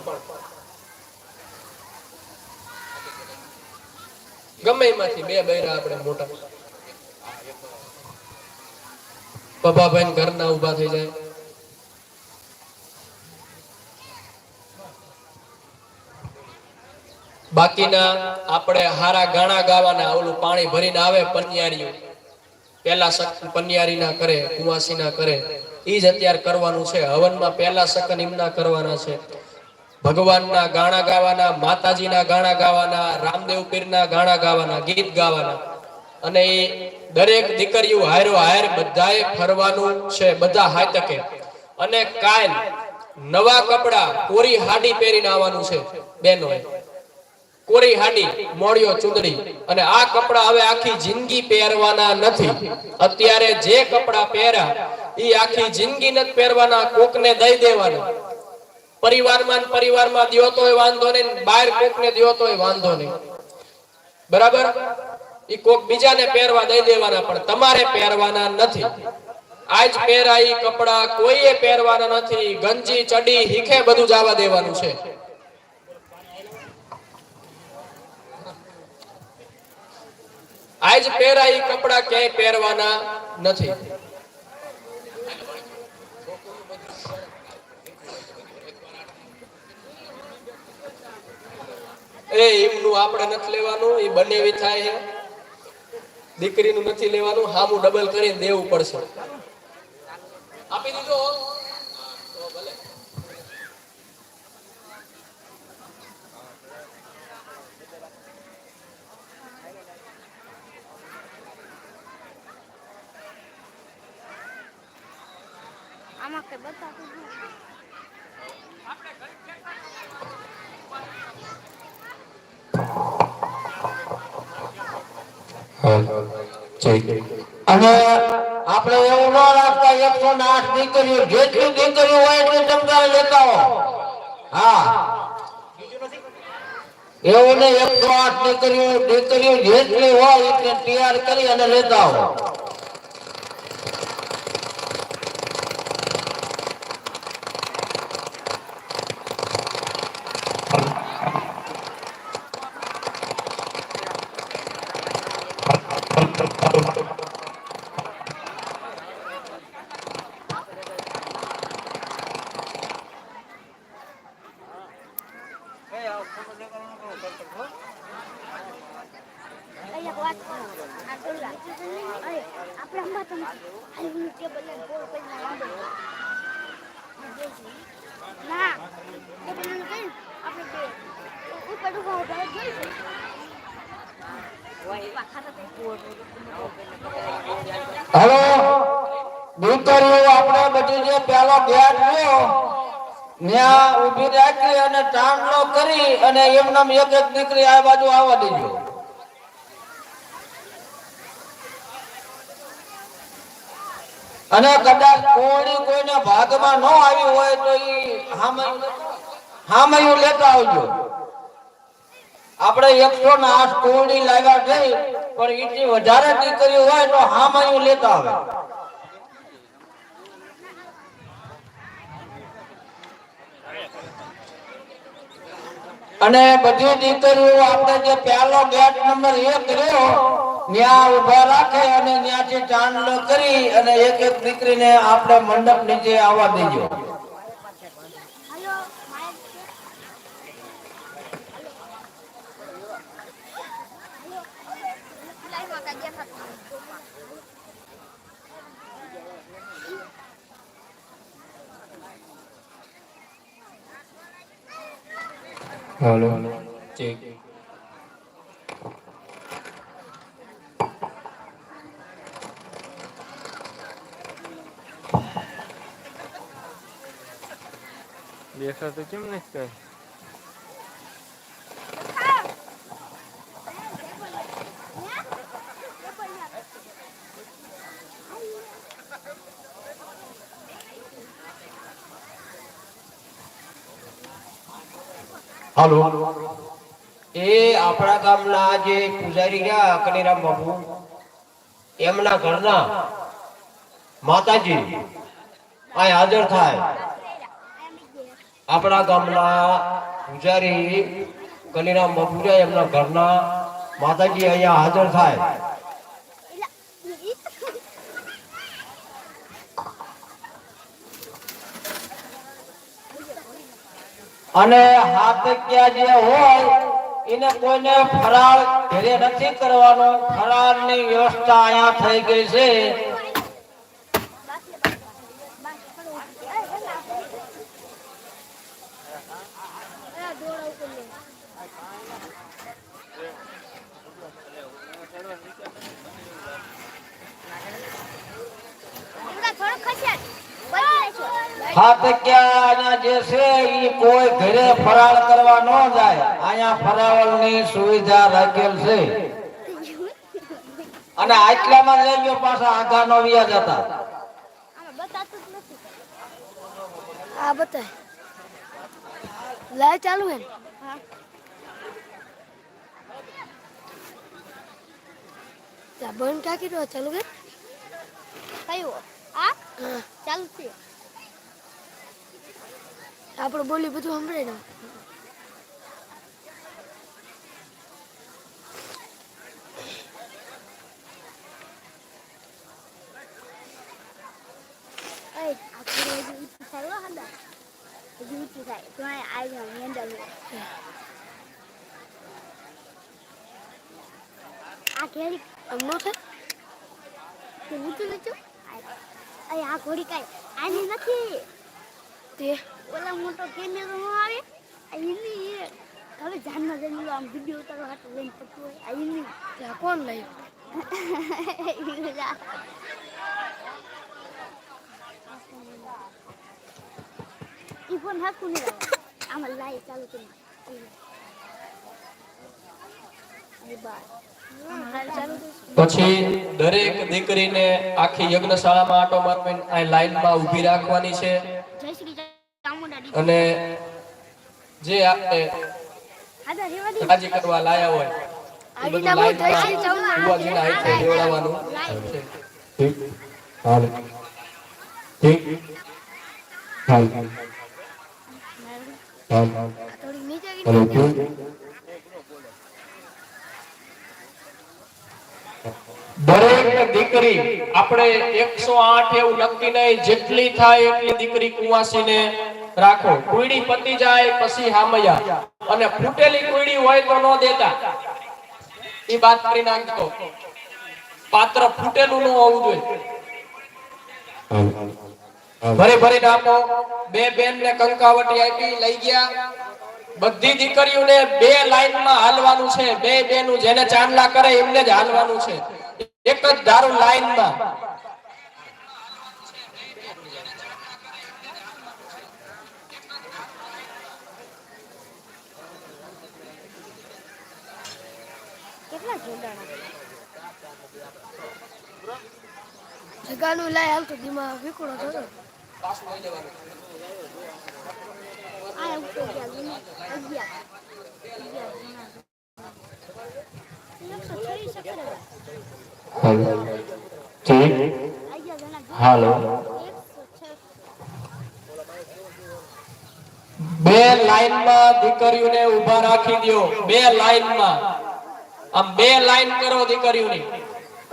ગમે એમાંથી બે બૈરા આપણે મોટા પપ્પાભાઈ ઘરના ઉભા થઈ જાય. બાકીના આપણે હારા ગાણા ગાવાના. ઓલું પાણી ભરીને આવે પનિયારીઓ, પહેલા પનિયારી ના કરે, કુવાસી ના કરે, ઈ જ અત્યારે કરવાનું છે. હવનમાં પહેલા સકન એમના કરવાના છે. ભગવાનના ગાણા ગાવાના, માતાજીના ગાણા ગાવાના, રામદેવ પીરના ગાણા ગાવાના, ગીત ગાવાના. અને એ દરેક દીકરીઓ હારો હાર બધાએ ફરવાનું છે, બધા હાથકે. અને કાલ નવા કપડા કોરી હાડી પહેરીને આવવાનું છે બેનોએ. કોરી હાડી, મોડિયો ચુંદડી. અને આ કપડા હવે આખી જિંદગી પહેરવાના નથી. અત્યારે જે કપડા પહેર્યા એ આખી જિંદગી નથી પહેરવાના, કોકને દઈ દેવાના. પરિવારમાં દ્યો તોય વાંધો નહીં, બહાર કોકને દ્યો તોય વાંધો નહીં, બરાબર? એ કોક બીજાને પહેરવા દઈ દેવાના, પણ તમારે પહેરવાના નથી. આજ પહેરાય કપડા કોઈએ પહેરવાના નથી. ગંજી ચડી હીખે બધું જવા દેવાનું છે. આજ પહેરાય કપડા ક્યાંય પહેરવાના નથી. એમનું આપણે નથી લેવાનું, એ બનેવી થાય છે. દીકરીનું નથી લેવાનું, હામું ડબલ કરીને દેવું પડશે. આપી દીધો ભલે. આમાં કે બતાવું અને આપણે એવું ન રાખતા 108 દીકરીઓ, જેટલી દીકરીઓ હોય એટલી ચમકારે લેતા હો. હા, એવું ને 108 દીકરીઓ જેટલી હોય એટલે તૈયાર કરી અને લેતા આવો. અહીંયા વાત કરો. આ બોલા. અરે આપણે અંબા તમે હાલનું ટેબલ ને ગોળ કરીને લાંબો. ના ટેબલ ને કઈ આપણે બે ઉપર ઉભા ઉભા જોઈશું. હવે દીકરીઓ આપણે બધી જે પેલો ગેટ રહ્યો ત્યાં ઊભી રાખી અને ચાંદલો કરી અને એમનામ એક એક દીકરી આ બાજુ આવવા દેજો. અને કદાચ કોઈને ભાગમાં ન આવી હોય તો ઈ હામયું લેતા આવજો. આપણે 108 કોળી લાવ્યા છે પણ ઈથી વધારે દીકરીઓ હોય તો હામયું લેતા આવે. અને બધી દીકરીઓ આપણે જે પહેલો ગેટ નંબર 1 રહ્યો ત્યાં ઉભા રાખે અને ત્યાંથી ચાંદલો કરી અને એક એક દીકરીને આપણે મંડપ નીચે આવવા દેજો. હાલો માય લાઈવ માં કાજે ફાટ હાલો ચેક દેખા તો કેમ નહીં કઈ હાલો એ આપણા ગામના જે પૂજારી રહ્યા કનીરામ બાપુ એમના ઘરના માતાજી આ હાજર થાય. આપણા ગામના પૂજારી કનીરામ બાપુ એમના ઘરના માતાજી અહીંયા હાજર થાય. અને હાથકિયા જે હોય એને કોઈને ફરાળ ઘરે નથી કરવાનો. ફરાળની વ્યવસ્થા અહીંયા થઈ ગઈ છે. હાથકિયા જે છે ઈ કોઈ ઘરે ફરાળ કરવા ન જાય. અહીંયા ફરાળની સુવિધા રાખેલ છે. અને આટલામાં લઈ ગયો પાછા આઘા નો વ્યાજ હતા. બતાતું જ નથી. આ બતાય લાઈવ ચાલુ હે. હા તા બંધ કાકી તો ચાલુ હે. કયો આ ચાલુ છે. આપણે બોલી બધું સંભળાય ને. આ ઘેરી અમનો છે તે ઊંચું નીચું. આ ઘોડી કાંઈ આની નથી. તે ઓલા મોટો કેમેરો નો આવે એની હવે જાનમાં જઈને આમ વિડીયો ઉતારવા હાટું લઈને પડતું હોય. એની ત્યાં કોણ લઈ ઈ ફોન હાકું નહીં આવે. આમાં લાઈવ ચાલુ કરી પછી દરેક દીકરીને આખી યજ્ઞશાળામાં આટો મારવીને આ લાઈનમાં ઊભી રાખવાની છે. જય શ્રી ચામુંડા અને જે આપણે આદા રેવા દે રાજી કરવા લાયા હોય એ બધું લાઈનમાં બુઆજીના હાથે દેવડાવવાનું છે. ઠીક હાલ ઠીક હાલ હાલ થોડી નીચે હાલો ઠીક દરેક દીકરી આપણે 108 એવું નક્કી નહીં, જેટલી થાય એટલી દીકરી કુંવાસીને રાખો. કુંડી પતી જાય પછી હામયા, અને ફૂટેલી કુંડી હોય તો ન દેતા, ઈ વાત કરી નાખજો. પાત્ર ફૂટેલું ન હોવું જોઈએ. ભરી ભરીને આપો. બે બેન ને કંકાવટી આપી લઈ ગયા. બધી દીકરીઓને બે લાઈનમાં હાલવાનું છે. બે બેનું જેને ચાંદલા કરે એમને જ હાલવાનું છે, એક જ ધારું લાઈનમાં. કેટલા જોડાણા જગાનું લાય હાલ તો દિમાગ વિકળો થતો આ ઉપર ગયા 11 હાલો બે લાઈનમાં દીકરીઓને ઊભા રાખી દો. બે લાઈનમાં આમ બે લાઈન કરો દીકરીઓની.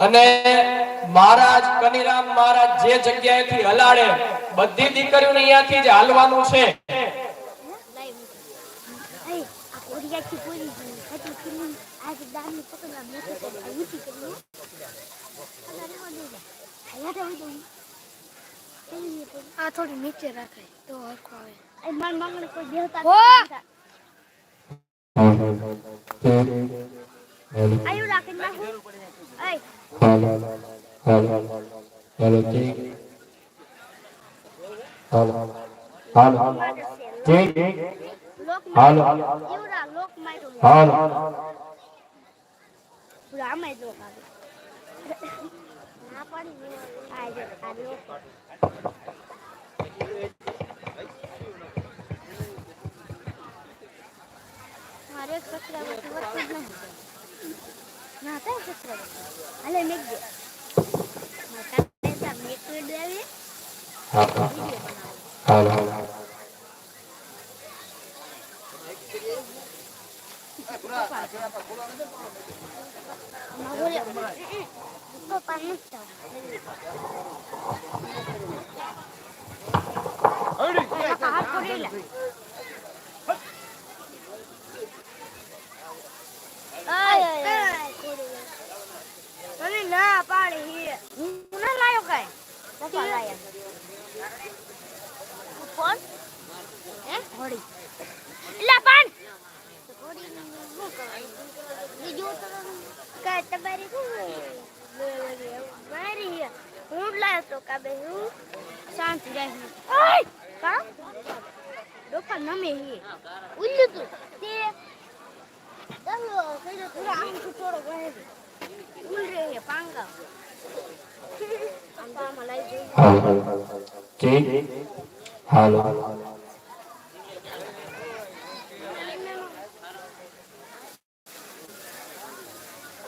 અને મહારાજ કનીરામ મહારાજ જે જગ્યાએથી હલાડે બધી દીકરીઓને અહીંયાથી જ હાલવાનું છે. આ થોડી નીચે રાખાય તો હરખો આવે. આયુ રાખી નાખો. હાલો ઠીક હાલો હાલો ઠીક હાલો એવડા લોક માર્યો હાલો પૂરા આમાં જ લોક આવે ના પાડી આ જો આ લોક મારે કચરા વસ્તુ જ નહીં ના તો કચરા અલે મેક દે માતા પૈસા મેક દે આવે હાલો હાલો ના પાડી હું ના લાયો કઈ પપ્પા લાયા ફોન હે ઘોડી એલા પાન ઘોડી નું કરાય બીજું તો કઈ તમારી મારી હું લાયો તો કાબે હું શાંતિ રહી ઓય કા ડોપા નમે હી ઉલ્લુ તું તે દલો કઈરો થોડા આમ છોડો ગહે ઉલ રે પાંગા અંબા મલાઈ ગઈ હાલો ઠીક હાલો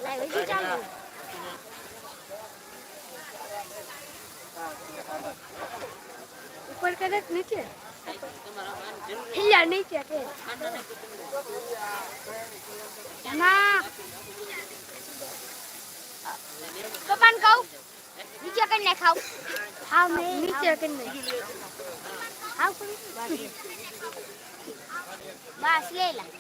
લાઈ વઈ ચાલો ઉપર કરે નીચે હિલા નીચે કે ના કપાન ખાવ નીચે કરીને ખાવ ખાવ નહીં નીચે કરીને ખાવ બસ લે લા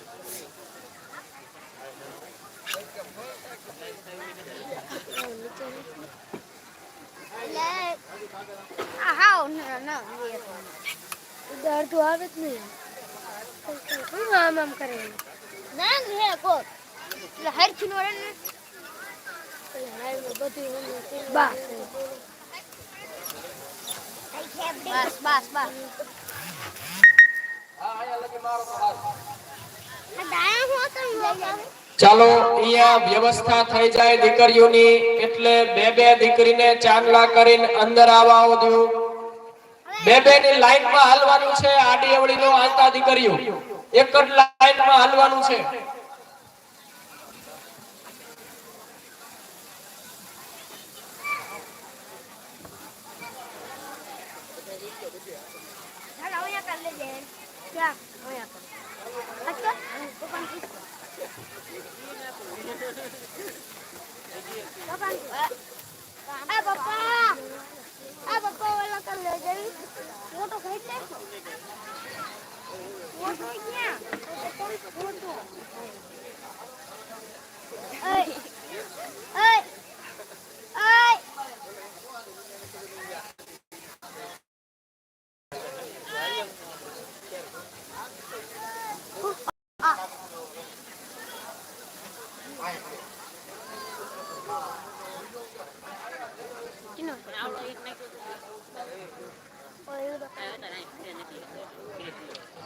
લે આ હાવ ના ના ઉધાર તો આવે જ નહીં હું આમ આમ કરે ના હે કો એટલે હર છીનો રે ને બસ બસ બસ બસ ચાલો અહીંયા વ્યવસ્થા થઈ જાય દીકરીઓની, એટલે બે બે દીકરીને ચાંદલા કરીને અંદર આવવા દો. બે બે ની લાઈન માં હાલવાનું છે. આડી અવળી નો હાલતા દીકરીઓ, એક જ લાઈન માં હાલવાનું છે. મોટો ખાઈ લે મોટો ક્યાં મોટો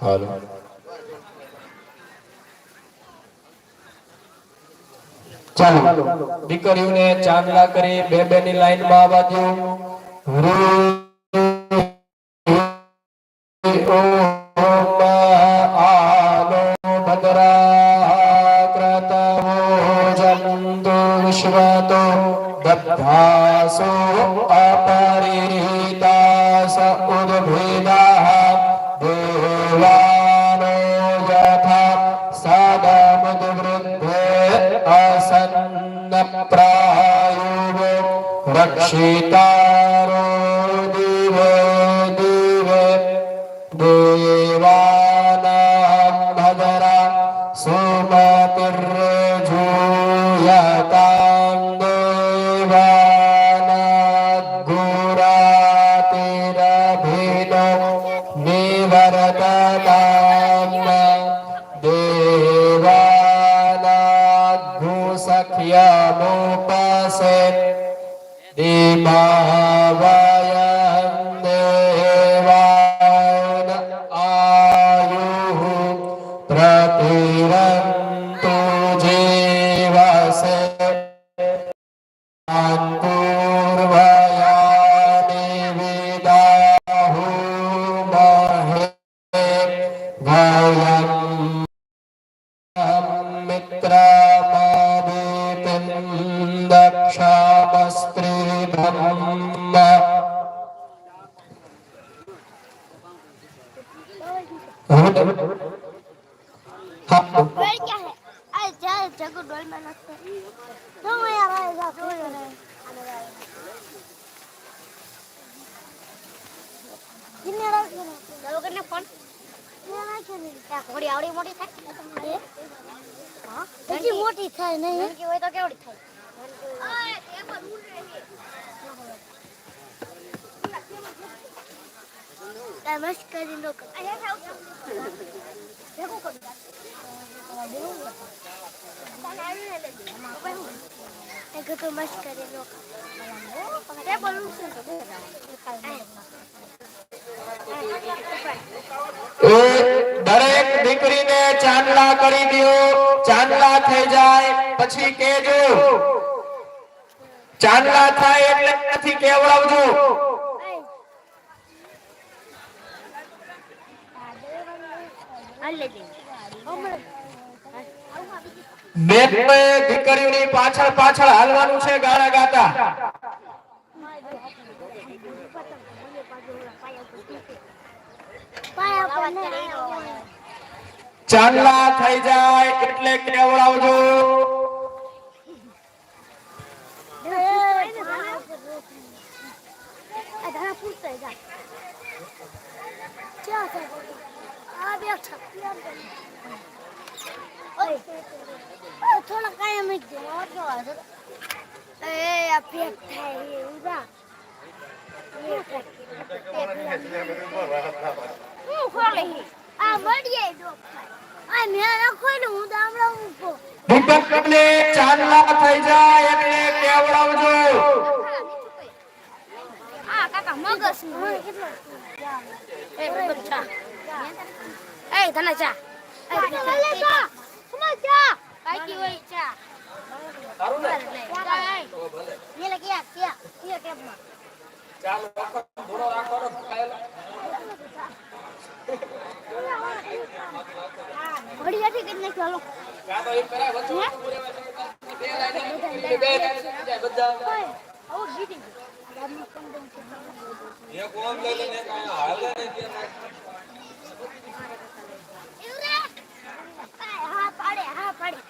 હાલો ચાલો દીકરીઓને ચાંદલા કરી બે બે ની લાઈન માં આવવા દો. આલો ભદ્રાકૃતવો જંતુ વિશ્વતો દબ્ધાસો અપરિહિતાસ ઉદ્ભેદાઃ દેવાનો યથા સદમુદ્વૃદ્ધે અસન્ન પ્રાયુવો રક્ષિતારો દિવે દિવે દેવાનાં ભદ્રા સુમતિર્જૂયતાં દેવાનાદ્ગુરાતિરભિનો નિવર્તતાં દેવાનાદ્ગુસખ્યમુપસે દીપાવયં દેવાન આયુઃ પ્રતિરંતુ જીવસે પૂર્વયાનિ વિદાહુ મહે ભયં મિત્રમાવેતિં દક્ષામસ્ત્રી બ્રહ્મ पेड़ क्या है? अरे जा जगह डोल में लगते हैं। तो मैं यार आएगा तो यार आने वाला। कितने आ रहे हैं? चलो करने फोन। ये ना क्यों नहीं? क्या घोड़ी आवड़ी मोटी था? ये? हाँ? इतनी मोटी था नहीं? इनकी वही तो क्या बड़ी था? अरे ये पर उड़ रही है। मस्त कर इन लोग। अरे खाओ। देखो कभी। एक तो मस्त करे लोग ये बोलूं દરેક દીકરીને ચાંદલા કરી દો. ચાંદલા થઈ જાય પછી કેજો. ચાંદલા થાય એટલે નથી કેવડાવજો. બે દીકરીઓની પાછળ પાછળ હાલવાનું છે ગાણા ગાતા. ચાંદલા થઈ જાય એટલે કેવડાવજો. थोड़ा काया में दे और जो आ ए पेट है ये उदा ये खोले आ बढ़िए दो आ मेरा खोले હું દામડા મૂકો દીકરીને ચાંદલા થઈ જાય એટલે કેવડાવજો. આ કાકા મગસ કેટલો એ બચ્ચા એ તને ચા લે ચા તમે ચા કાકી હોય ચા સારું ને ये लगे क्या क्या केब में ચાલો રાખો થોડો રાખો ઘડી હતી કે નહીં ચાલો ઓ ગીતી હા પાડે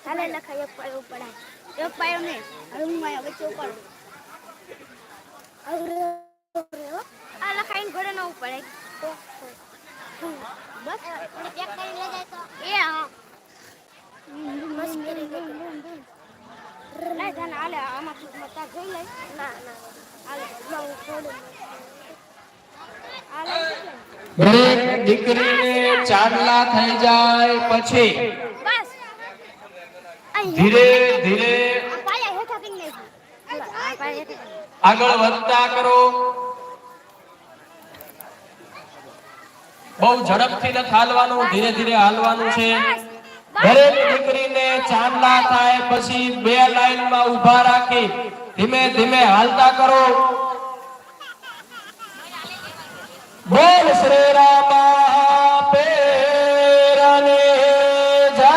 ચાલે લખાય એક પાયો પડાય એક પાયો નહીં હવે હું માયા વચ્ચે ઉપાડું આ લખાઈને ઘોડે ન ઉપાડે તો બસ થોડી પેક કરી લઈ જાય તો એ હા બસ કરી લઈ જાને આલે આમાંથી મતા જોઈ લઈ ના આલે હું છોડું દરેક દીકરીને ચાંદલા થઈ જાય પછી બસ ધીરે ધીરે આ પાયા હેઠા કરી નાખી આ પાયા હેઠા આગળ વધતા કરો. બહુ ઝડપથી નથી હાલવાનું, ધીરે ધીરે હાલવાનું છે. દરેક દીકરીને ચાંદલા થાય પછી બે લાઈનમાં ઊભા રાખી ધીમે ધીમે હાલતા કરો. બોલ શ્રી રામ પેરાને જય.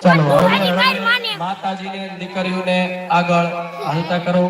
ચાલો હવે માતાજીને દીકરીઓને આગળ હાલતા કરો.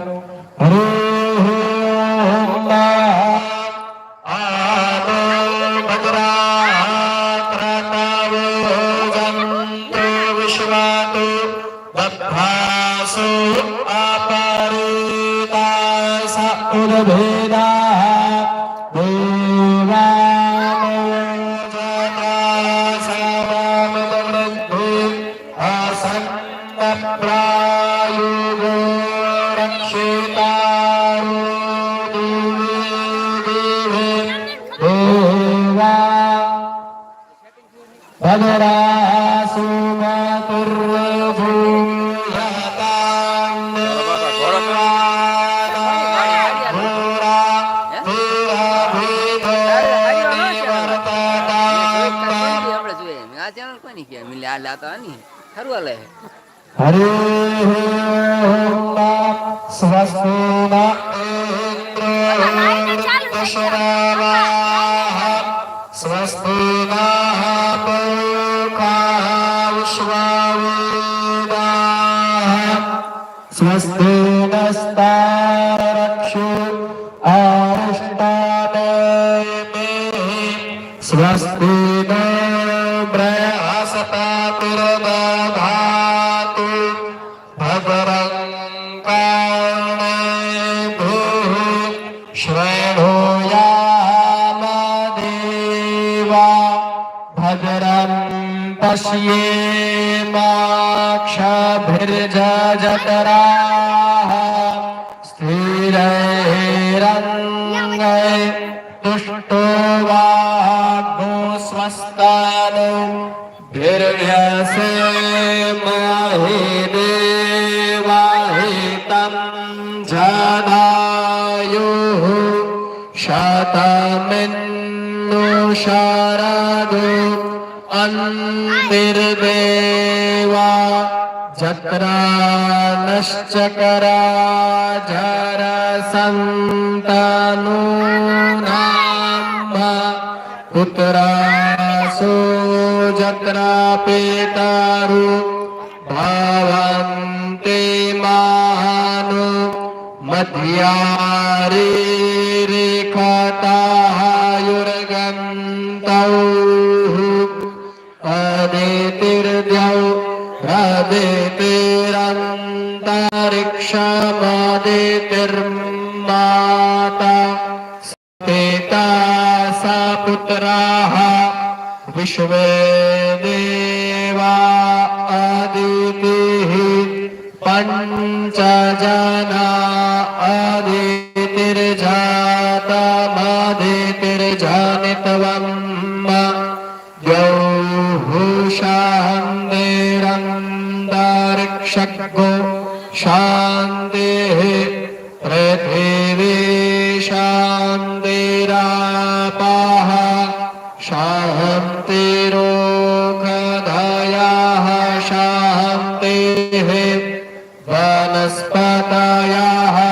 वनस्पतयः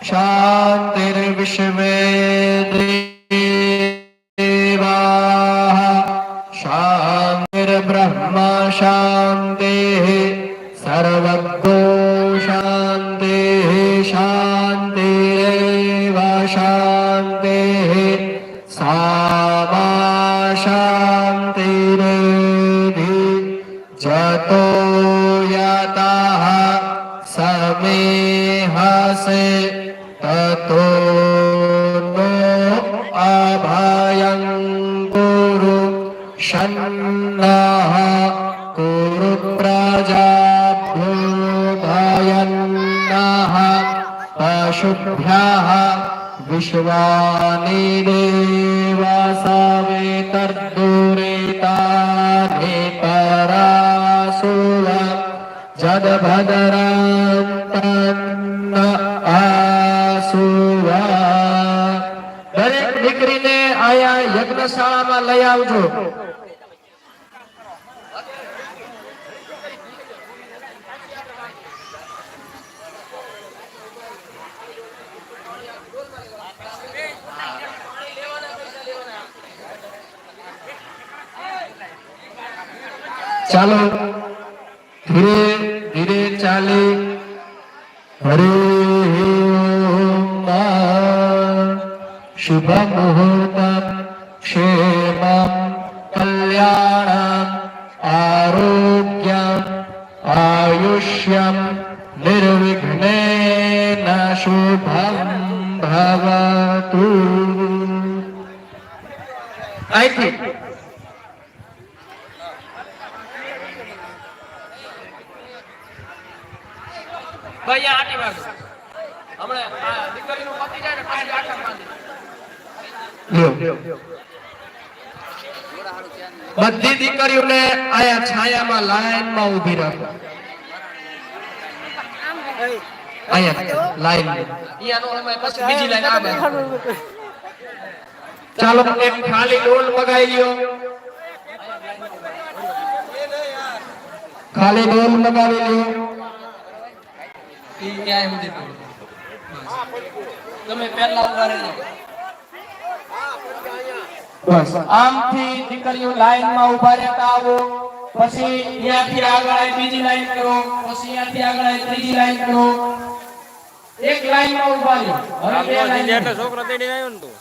शान्ति शान्तिर्विश्वे देवाः शान्तिर्ब्रह्म शान्तिः सर्वज्ञो शान्तिः शान्तिरेव शान्तिः सामा शान्तिरेधि जतो यतः समेहसे ततो नो अभयं कुरु शन्नः कुरु प्रजाभ्यो भयन्नः पशुभ्यः विश्वानि देव सवितर्दुरितानि परासुर जदभद्रान्तन्न आसुरा દરેક દીકરીને આયા યજ્ઞશાળામાં લઈ આવજો. ચાલો ધીરે ધીરે ચાલે. હરે શુભ મુહૂર્ત ક્ષેમં કલ્યાણં આરોગ્યં આયુષ્યં નિર્વિઘ્નેન શુભં ભવતુ. અહીંથી ભાઈ આટી માર હમણે આ દીકરીનું પતિ જાય ને પાછી આટા માંડી લ્યો. બધી દીકરીઓને આયા છાયામાં લાઈનમાં ઊભી રાખો. આયા લાઈન ઈયાનો અમે પછી બીજી લાઈન આવે. ચાલો એક ખાલી ડોલ મગાઈ લ્યો. ખાલી ડોલ મગાવી લ્યો. તમે પહેલા ઉભા રહેજો. બસ આમથી દીકરીઓ લાઈનમાં ઉભા રહેતા આવો. પછી અહીંયાથી આગળ આવી બીજી લાઈન કરો. પછી અહીંયાથી આગળ આવી ત્રીજી લાઈન કરો. એક લાઈનમાં ઉભા રહો. હવે બે લાઈન છોકરો તેડી આવ્યો ને તું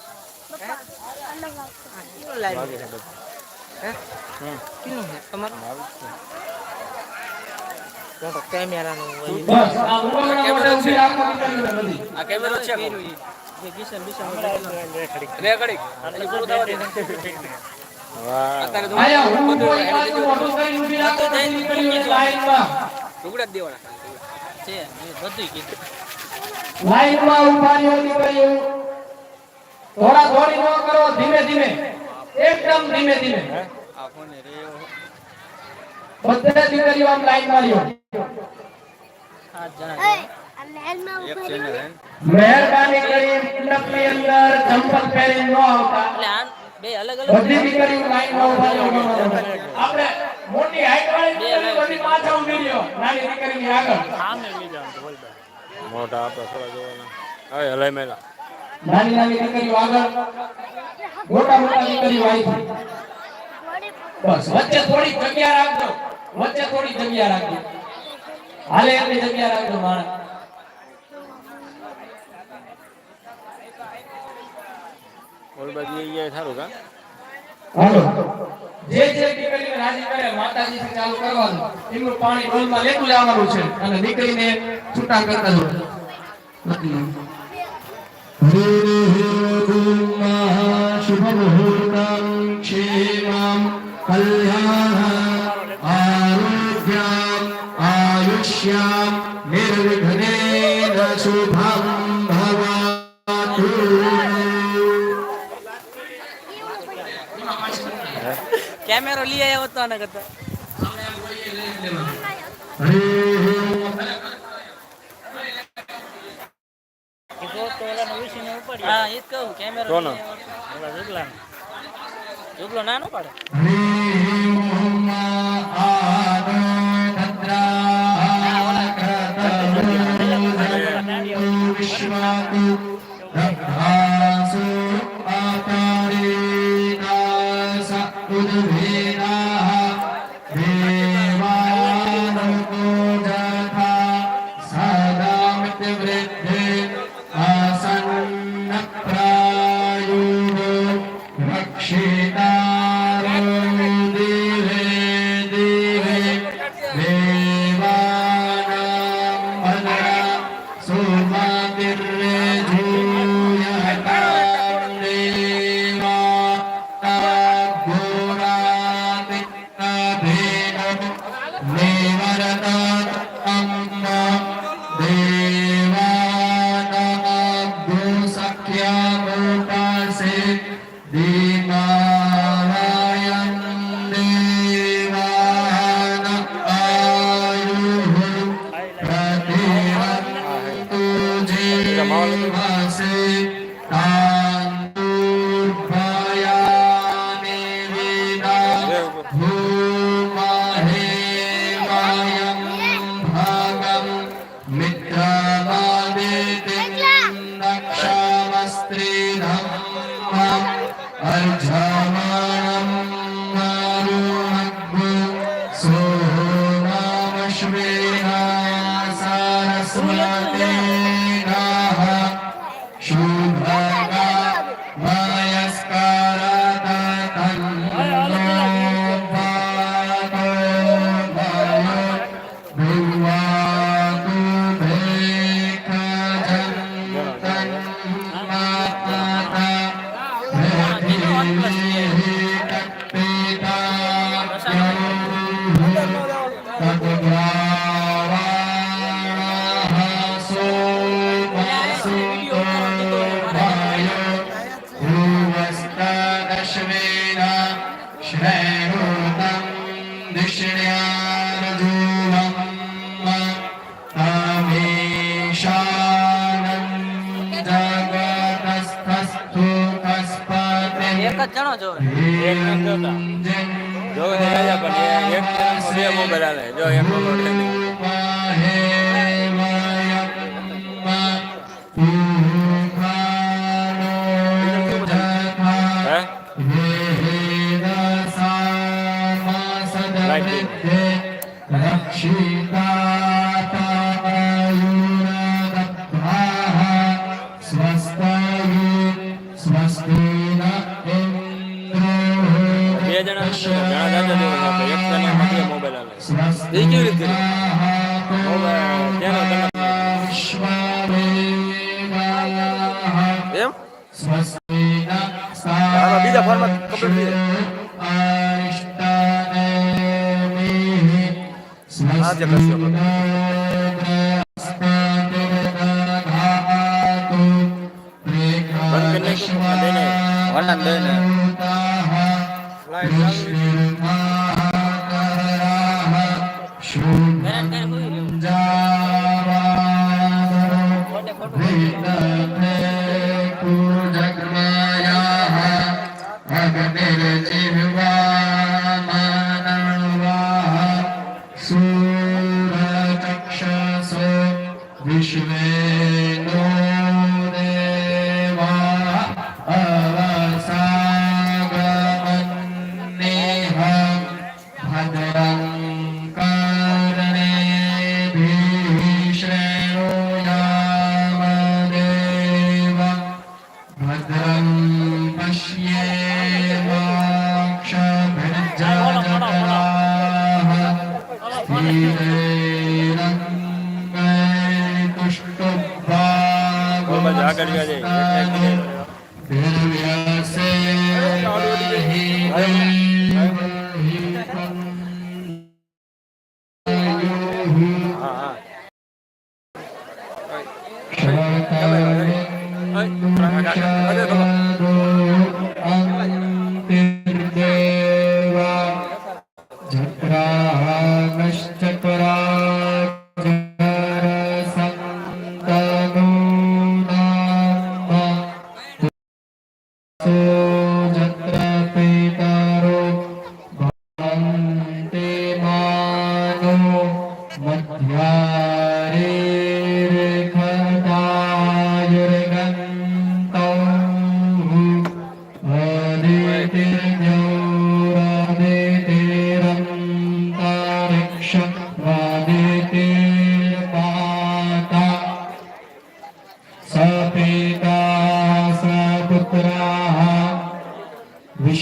કેમેરાનો બસ આ ઉભા ઊભી રાખો દીકરીઓને બધી. આ કેમેરો છે આયા હું કોઈ બાજુ મોઢું કરીને ઊભી રાખો દીકરીઓને લાઈનમાં. છે એ બધું કીધું. લાઈનમાં ઉભા રહ્યો દીકરીઓ. થોડા દોડી ન કરો. ધીમે ધીમે એકદમ ધીમે ધીમે. બધા દીકરીઓ આમ લાઈનમાં રહ્યો. 8 જણા એ આ લાઈનમાં ઉભા રહો. મહેરબાની કરી મંડપની અંદર ચંપલ પહેરીને ન આવતા. એટલે આ બે અલગ અલગ બધી દીકરીઓ લાઈનમાં ઉભા રહ્યો. આપણે મોટી હાઈટ વાળી દીકરીઓ બધી પાછળ ઊભી રહ્યો. નાની દીકરીની આગળ. મોટા આપણે થોડા જોવાના. હવે હલાઈ મેલા નાની નાની દીકરીઓ આગળ. મોટા મોટા દીકરીઓ આવી. બસ વચ્ચે થોડી જગ્યા રાખજો. વચ્ચે થોડી જગ્યા રાખજો. હાલે એટલી જગ્યા રાખજો માણસ. ઓલ બાજુ એ ગયા સારું કા હાલો જે દીકરીને રાજી કરે માતાજીથી ચાલુ કરવાનું. એમનું પાણી ડોલમાં લેતું જવાનું છે અને દીકરીને છૂટા કરતા જવાનું. શુભ મુહૂર્તં ક્ષેમં કલ્યાણં આરોગ્યં આયુષ્યં નિર્વિઘ્નેન શુભં ભવતુ. કેમેરો લઈ આવ્યો હતો આના કરતા. હા એ જ કહું કેમેરો કોનો? જુગલો નાનો પાડે. रब्धासु अपरिणास उद्भिदाः देवानुको जथा सदामितिवृद्धि आसन्नप्रायुः रक्षितारो दिवे दिवे देवानां भद्रा सुमतिर्जूयतां देवा घोरादित्तभेदं निवर्तत अम्मा देवानामभ्यो सख्यामुपासे दीपावयं देवान आयुः प्रतिहन्तु जीवसे तान्तुर्भयानि विना भूमहे वयं भगं मित्रमादितिं रक्षामस्त्रीधम्मम् अर्धमानं मरुमग्भु सोमश्वेना सरस्वतीनाः शुभगा मयस्कारत तन्नो पातो भयो भुवातु भेखजन्तं माता એક જ જણો જો એક નથી જોતા. જો એ રાજા પણ એ એક જણામાં બે મોબાઈલ હાલે. જો એક મોબાઈલ હે બે જણા ઘણા દાદા જેવો છે. એક જણામાં બે મોબાઈલ હાલે. એ કેવી રીતે મોબાઈલ તેનો એમ બીજા ફોનમાં કમ્પ્લીટ આ જે કરશો બંધ કરીને विश्वेनो देवा अवसागमन्नेह भद्रं कर्णेभिः श्रेणुयामदेव भद्रं पश्येमाक्षभिर्जजटराः આગળ ગયા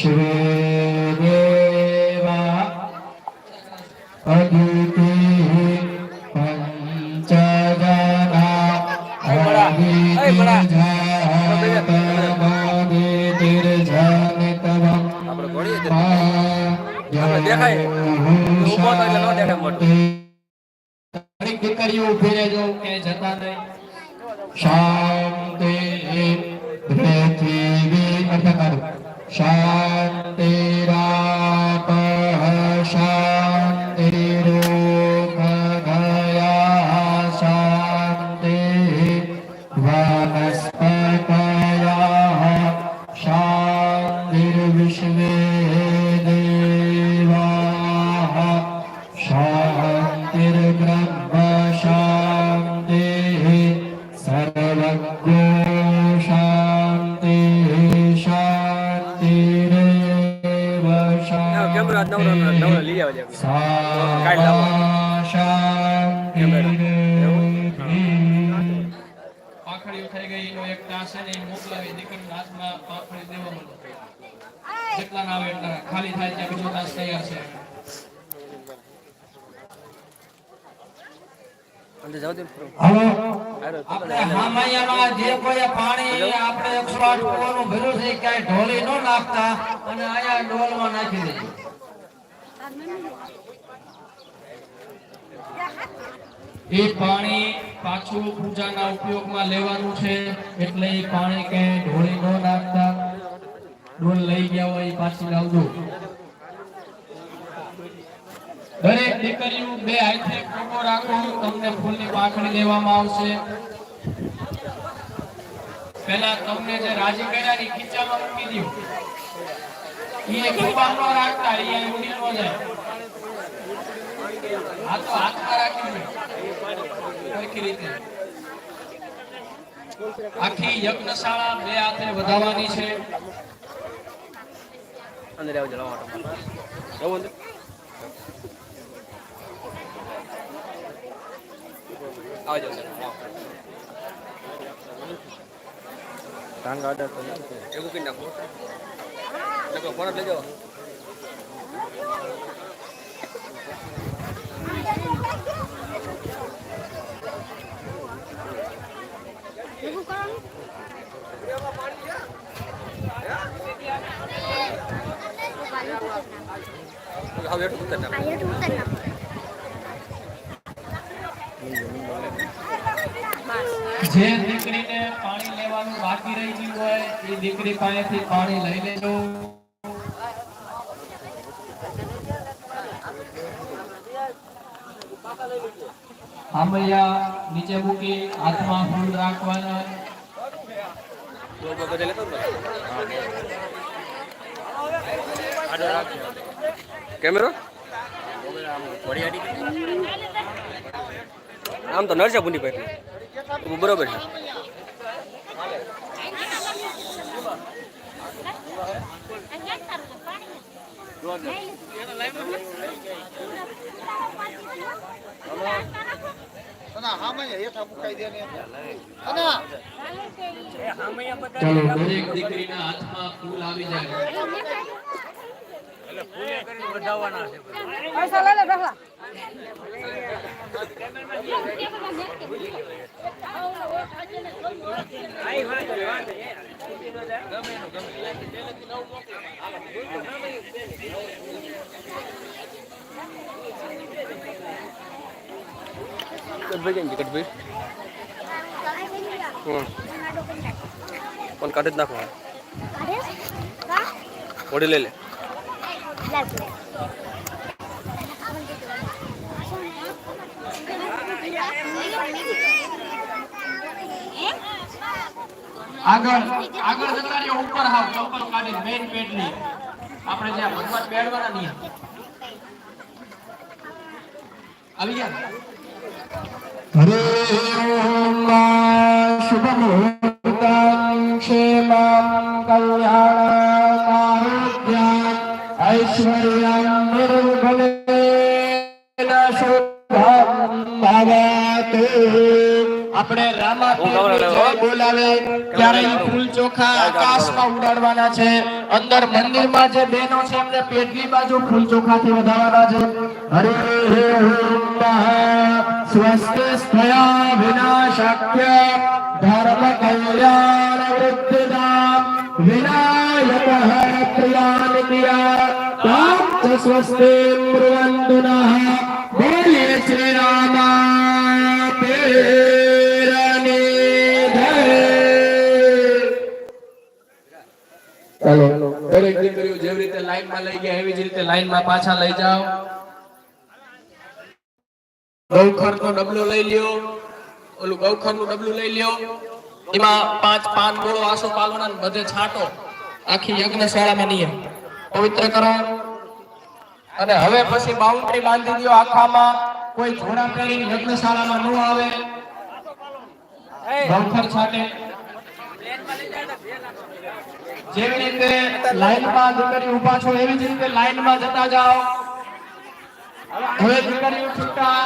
વિશ્વે દેવા અદિતિ પંચજના આપણે ઘોડીએ જ આપણે દેખાય ઊભો તો એટલે ન દેખાય મોટું દીકરીઓ ઉભી રહેજો કે જતા નહીં શાંતિ પૃથ્વી અર્થકારો શાંતિ રાપ શાંતિ રૂપ ગયા શાંતિ વનસ્પતયા શાંતિ વિશ્વે દેવા શાંતિર્બ્રહ્મ શાંતિ સર્વજ્ઞ શાંતિ શાંતિરેવ કેમેરા નવરા લઈ આવજે કાઢ લાવો પાખડીઓ થઈ ગઈ એનો એક તાસ છે ને એ મોકલાવી દીકરીના હાથમાં પાખડી દેવા માંડો જેટલા ના આવે એટલા ખાલી થાય ત્યાં બીજો તાસ તૈયાર છે અંદર જાવ દે હાલો આપણે હામાયામાં જે કોઈ પાણી આપણે 108 કુવાનું ભર્યું છે ક્યાંય ઢોલી ન નાખતા અને આયા ડોલમાં નાખી દેજો એ પાણી પાછું પૂજાના ઉપયોગમાં લેવાનું છે એટલે એ પાણી કે ઢોળી ન નાખતા ડોલ લઈ ગયા હોય એ પાછી લાવજો દરેક દીકરીઓ બે હાથે ખોબો રાખો તમને ફૂલની પાંખડી દેવામાં આવશે પહેલા તમને જે રાજી કર્યા ની ખીચામાં મૂકી દો એ ખોબા ન રાખતા એ ઉડી ન જાય આ તો હાથમાં રાખી દો સરખી રીતે આખી યજ્ઞશાળા બે હાથે વધાવવાની છે અંદર આવજો લાવો આવો અંદર આવજો ટાંગ આડા તો એવું કઈ નાખો લગો ફોન લેજો એવું કરવાનું હવે એટલું ઉતર નાખો આ હેઠું ઉતર નાખો જે દીકરીને પાણી લેવાનું બાકી રહી ગયું હોય એ દીકરી પાસેથી પાણી લઈ લેજો આમૈયા નીચે મૂકી હાથમાં ફૂલ રાખવાના લોકો બધે લેતો આડો રાખ કેમેરો આમ તો નરસા બુંદી ભાઈ બરોબર છે ચાલો દરેક દીકરીના હાથમાં ફૂલ આવી જાય પૈસા લઈ લે પહેલા કટભાઈ પણ કાઢી જ નાખો ઓડી લઈ લે આગળ આગળ જતા રહ્યો ઉપર હાવ ચપ્પલ કાઢી મેઇન પેટની આપણે જ્યાં ભગવાન બેડવાના નહીં આવી ગયા હરે ઓમ શુભમ મુહૂર્તં ક્ષેમં કલ્યાણં આરોગ્યં ઐશ્વર્યં નિર્ભલેન શુભમ ભવતુ. આ આપણે રામાપીરની જય બોલાવે ત્યારે ઈ ફૂલ ચોખા આકાશમાં ઉડાડવાના છે. અંદર મંદિરમાં જે બહેનો છે એમને પેટની બાજુ ફૂલ ચોખાથી વધારવાના છે. હરે સ્વસ્તિ સ્થયા વિનાશક્ય ધર્મ કલ્યાણ વૃદ્ધિદા વિનાયકઃ પ્રિયાનિત્યા તામ સ્વસ્તિ બ્રુવન્તુનઃ. બોલીએ શ્રી રામાપીરની જય. ચાલો દરેક દીકરીઓ જેવી રીતે લાઈનમાં લઈ ગયા એવી જ રીતે લાઈનમાં પાછા લઈ જાઓ. ગૌખરનો ડબલો લઈ લ્યો. ઓલું ગૌખરનું ડબલું લઈ લ્યો. એમાં 5 પાન ગોળો આસો પાલોના બધે છાંટો. આખી યજ્ઞશાળામાં નિયમ પવિત્ર કરો. અને હવે પછી બાઉન્ડ્રી બાંધી દો આખામાં. કોઈ ઘોડા પહેરી યજ્ઞશાળામાં ન આવે. ગૌખર છાંટે. જેવી રીતે લાઈનમાં દીકરી ઊભા છો એવી જ રીતે લાઈનમાં જતા જાઓ. હવે દીકરીઓ છૂટા.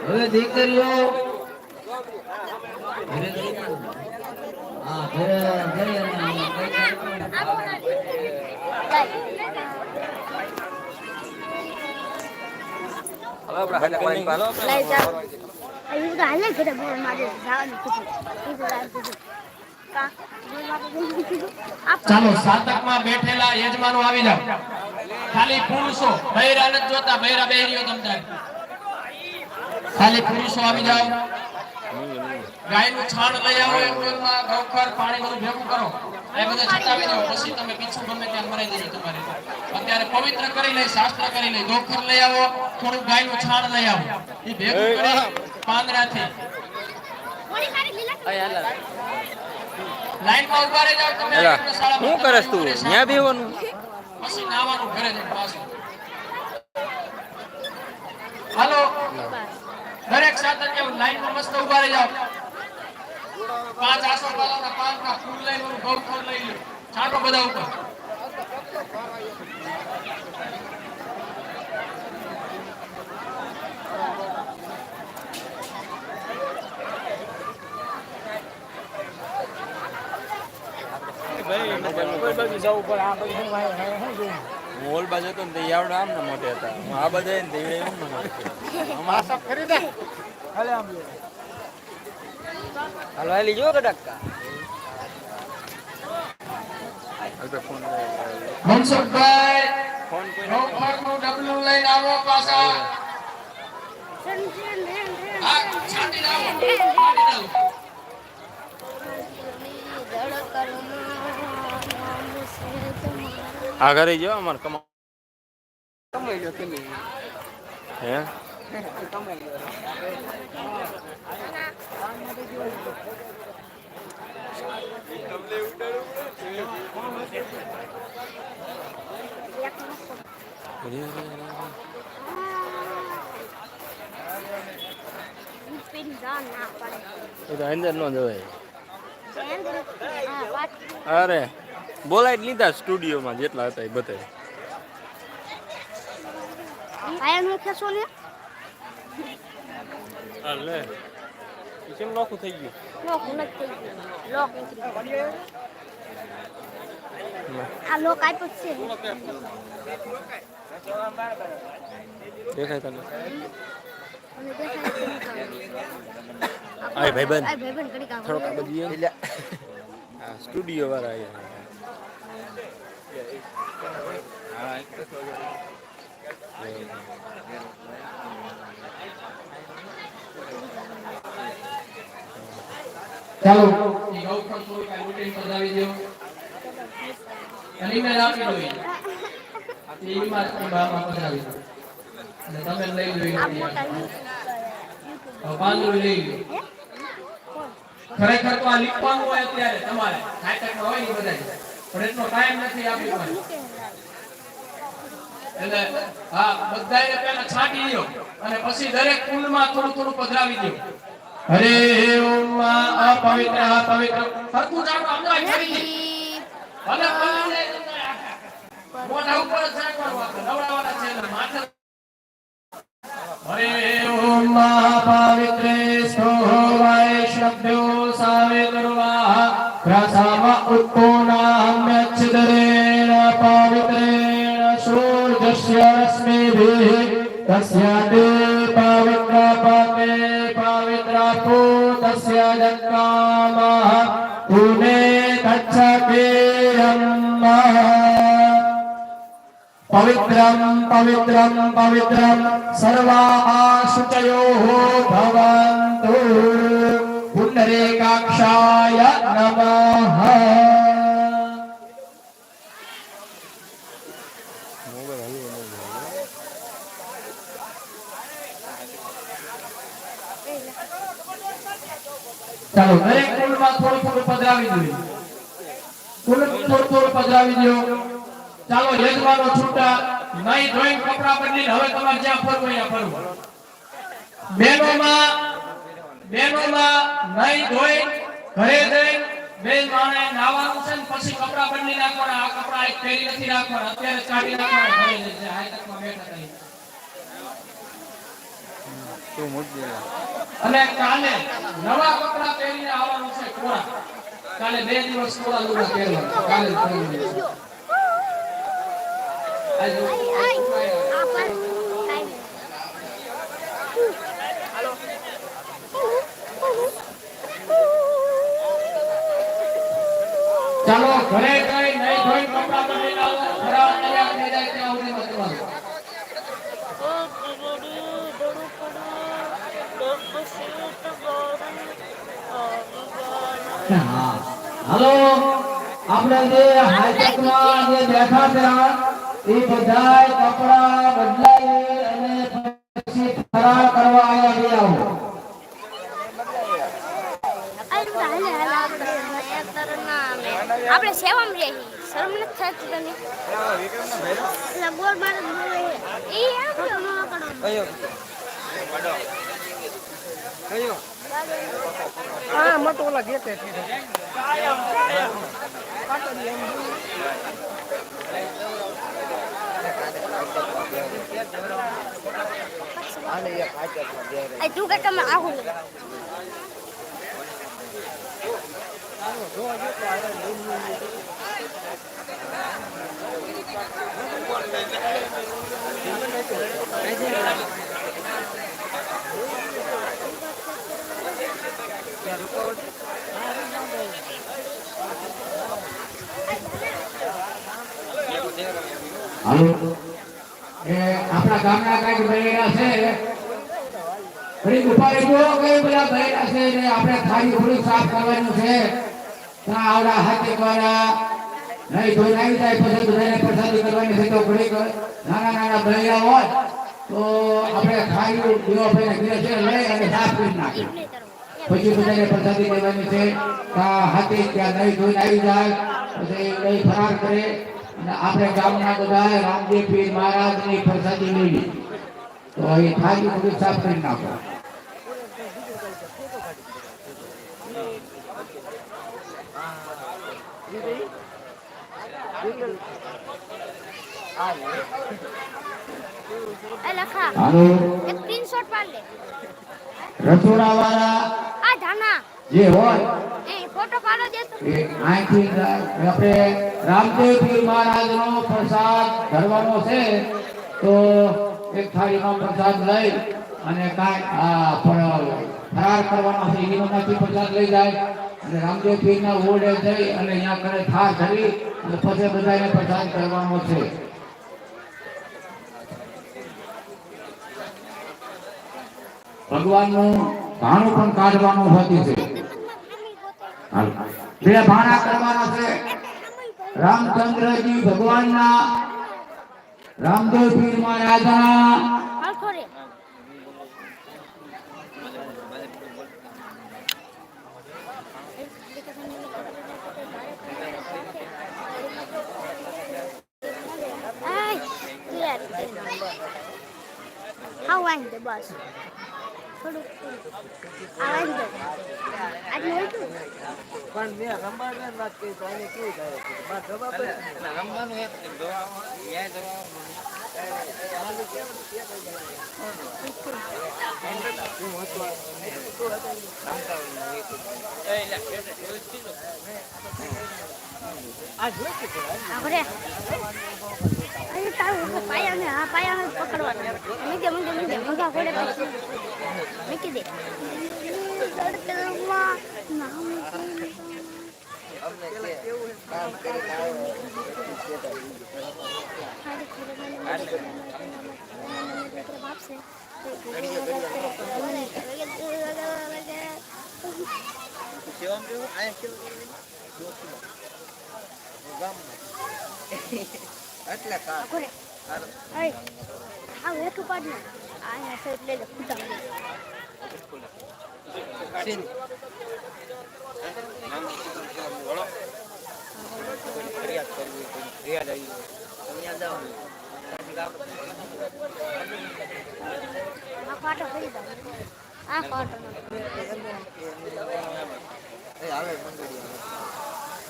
હવે દીકરીઓ ચાલો સાતકમાં બેઠેલા યજમાનો આવી જાવ. ખાલી પુરુષો, બૈરા નથી જોતા. બૈરા બહેરીઓ તમતાર ખાલી પુરુષો આવી જાવ. ગાયનું છાણ લઈ આવો. એક ડોલમાં ગૌખર પાણી બધું ભેગું કરો. એ બધું છટાવી દો. પછી તમે પીછું ગમે ત્યાં મરાઈ દેજો તમારે. અત્યારે પવિત્ર કરી લઈ, શાસ્ત્ર કરી લઈ. ગૌખર લઈ આવો, થોડું ગાયનું છાણ લઈ આવો. એ ભેગું કરી પાંદડાથી લાઈનમાં ઉભા રહી જાવ. તમે શું કરસ તું? ત્યાં બેવાનું પછી નાવાનું ઘરે જઈને પાછું. હાલો દરેક સાથે લાઈનમાં મસ્ત ઉભા રહી જાવ. 5 આસો પાલોના 5 ના ફૂલ લઈને ગૌખર લઈ લો. છાંટો બધા ઉપર. મોલ બાજુ તો આવડે આમ ને મોટે હતા. આ બધા ને એમ ને હાલો હાલી જો કડકા મનસુખભાઈ ફોન કોઈ ગૌખરનું ડબલું લઈને આવો પાછા. આ છાંટી આવો. આ ઘરે જો અમાર કમાઈ લો તમે હે અંદર નો જવાય. અરે બોલાઈ લીધા સ્ટુડિયોમાં જેટલા હતા એ બધા. લે કેમ નોખું થઈ ગયું? આ લોક આપ્યો છે. દેખાય તને? આય ભાઈબંધ થોડોક આ બધી આ સ્ટુડિયો વાળા આવ્યા. ચાલો એ ગૌખર થોડી કાઈ રૂટીન બતાવી દો. અને ઈમેલ આપી દો. આ ઈમેલ ની બહારમાં બતાવી દો. અને તમે લઈ લો. પાંદડું લઈ લો. ખરેખર તો આ લીખવાનું હોય અત્યારે તમારે નાટકમાં હોય ને બધા, પણ એટલો ટાઈમ નથી આપણી પાસે. એટલે હા બધાયને પહેલા છાંટી લ્યો અને પછી દરેક કુંડમાં થોડું થોડું પધરાવી દો. હરે ઓમ અપવિત્ર પવિત્ર સરખું જાણો અમદાવાદ કરી દે ભલે ભલે મોઢા ઉપર જ જાણવાનું આપણે નવડાવવાના છે એટલે માથે હરે ઓમ પવિત્રે સોવાય શબ્દો સાવે કરવા પ્રસામ ઉત્તોનામ્યચ્છદરેણ પવિત્રેણ સૂર્યસ્ય રશ્મિભિઃ તસ્ય તે પવિત્ર પતે પવિત્ર પૂતસ્ય જન્મામઃ પુને તચ્છકેયમ पवित्रं पवित्रं पवित्रं सर्वाः शुचयोः भवन्तु पुण्डरीकाक्षाय नमः. ચાલો દરેક કુલમાં થોડું થોડું પધરાવી દો. કુલ થોડું થોડું પધરાવી દો. ચાલો યજમાનો છૂટા નહીં ધોઈને કપડા બદલીને હવે તમારે જ્યાં ફરવું અહીંયા ફરવું. બહેનોમાં નહીં ધોઈ ઘરે જઈ બેન માણે નાવાનું છે ને પછી કપડા બદલી નાખવાના. આ કપડા એક પહેરી નથી રાખવાના, અત્યારે જ કાઢી નાખવાના. ઘરે જઈ હાઈતકમાં બેઠા થઈ અને કાલે નવા કપડા પહેરીને આવવાનું છે. કોરા કાલે 2 દિવસ કોરા લુગડા પહેરવાના. કાલે ચાલો ઘરે કઈ નહીં ધોઈ કપડા બદલી આવો. ખરા તૈયાર થઈ જાય ત્યાં સુધી મતવાનું. હાલો આપણે જે હાઈટેકમાં જે બેઠા હતા એ બધાય કપડા બદલાઈ અને પછી ફરાર કરવા આવ્યા આવો. આપણે સેવામાં રહીએ શરમ નથી થતી તને એટલે બોલ મારે એ આપણો ન કરો કયો હા મોટો ઓલા ગેટ એ તું કે તમે આવું હાલો એ આપણા ગામના કઈક બહેરા છે ઘડી ઉભા રહેજો. કઈ બધા બહેરા છે ને આપણે થાળી થોડી સાફ કરવાનું છે. ત્યાં આવડા હાથે દ્વારા નહીં ધોઈને આવી જાય પછી બધાને પ્રસાદી કરવાની છે. તો ઘડીક નાના નાના બહેરા હોય તો આપણે થાળી દીવો ભાઈને ઘરે છે લઈ અને સાફ કરી નાખીએ. પછી બધાને પ્રસાદી દેવાની છે. હાથે ત્યાં નહીં ધોઈને આવી જાય પછી લઈ ફરાર કરે. આપણે ગામના બધા રામદેવ પીર મહારાજની પ્રસાદી લઈ તો એ થાળી બધું સાફ કરી નાખો. એક સ્ક્રીનશોટ પાડ લે. રસોડા વાળા આ ધાના જે હોય એ ફોટો પાડો દે તો એ આંખી આપણે રામદેવ પીર મહારાજનો પ્રસાદ ધરવાનો છે. તો એક થાળીમાં પ્રસાદ લઈ અને ફરાર કરવાનો છે. એમાંથી પ્રસાદ લઈ જાય અને રામદેવ પીરના ઓરડે જઈ અને અહીંયા કરે થાળ ધરી અને પછી બધાને પ્રસાદ કરવાનો છે. ભગવાનનું ભાણું પણ કાઢવાનું હોતું છે. બે ભાણા કરવાના છે. રામચંદ્રજી ભગવાનના રામદેવ પીર મહારાજના હરખો રે આય યાર વાંધ દે બસ થોડુંક આ વાંધ દે આટલું હોય તું પણ મેં રમવાની વાત કરી તો એને કેવું થાય બાર જવાબ જ રમવાનું એક દવા યાદ આપણે અરે તારું પાયાને હા પાયાને પકડવાના મૂકે મગા ફોડે પછી મૂકી દે તડતરમાં નામ એટલે કા આ વેક પાડ ને આ સાઈડ લે લે ફૂટા સીન ફરિયાદ કરવી ફરિયાદ આવી ફરિયાદ આ પાટો ફરી દો આ પાટો એ આવે મંગળી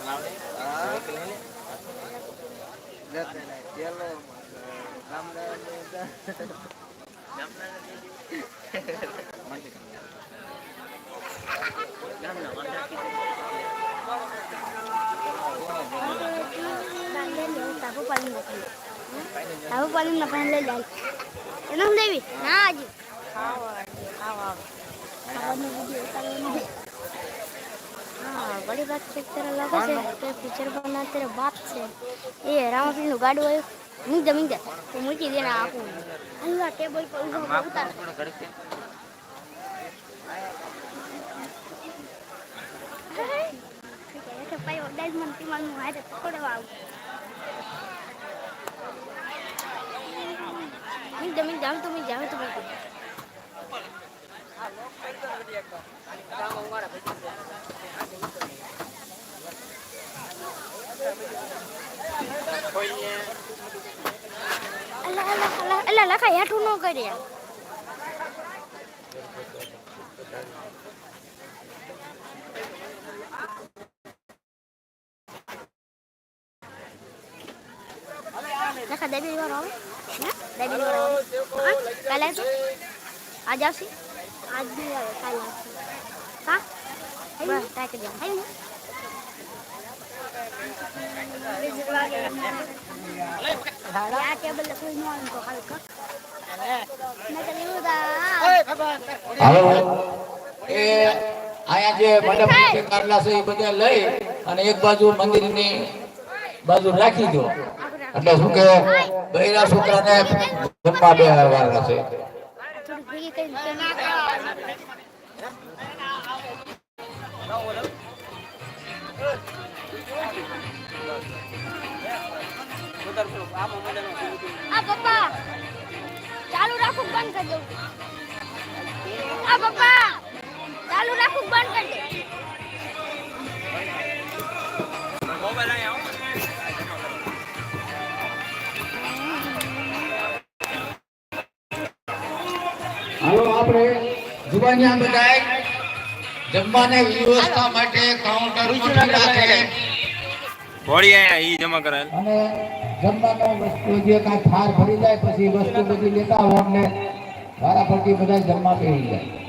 આવે હા લેતે ને ચેલો ગામડા tahu paling ngapain lelai enak Dewi nah aja बड़ी बात चेक तेरा लगा से ते पिक्चर बना तेरे बाप से ये रामापीर नु गाडो आयो मिंग दे तो मूकी देना आपू अल्लाह टेबल पर उठा उतार के पाई डायमंड टीमन नु हाथे पकड़वा आऊ मिंग जाम तो अल्लाह लखा हेठू न करे लखा देवी वाला ना देवी वाला कल है तो आज आसी आज भी आए कल हां बस टैक दिया है या टेबल कोई नहीं उनको हल्का मैं तो नहीं उदा હાલો એ આયા જે મંડપ કારલા છે એ બધા લઈ અને એક બાજુ મંદિરની બાજુ રાખી દો એટલે શું કે બૈરા છોકરાને જમવા બેસવાના છે थोड़ी भीगी कहीं आ पप्पा चालू રાખો બંધ કરી દઉં आ पप्पा ચાલુ રાખો બંધ કરી દે મોબાઈલ અહીં આવો હાલો આપણે જુબાનિયા બધાય જમવાને વ્યવસ્થા માટે કાઉન્ટર ગોઠવી રાખે ઘોડી અહીંયા ઈ જમા કરાયેલ અને જમવાનો વસ્તુ જે કાંઈ થાર ભરી જાય પછી વસ્તુ બધી લેતા આવો અમને વારા ફરતી બધા જમવા બેસી જાય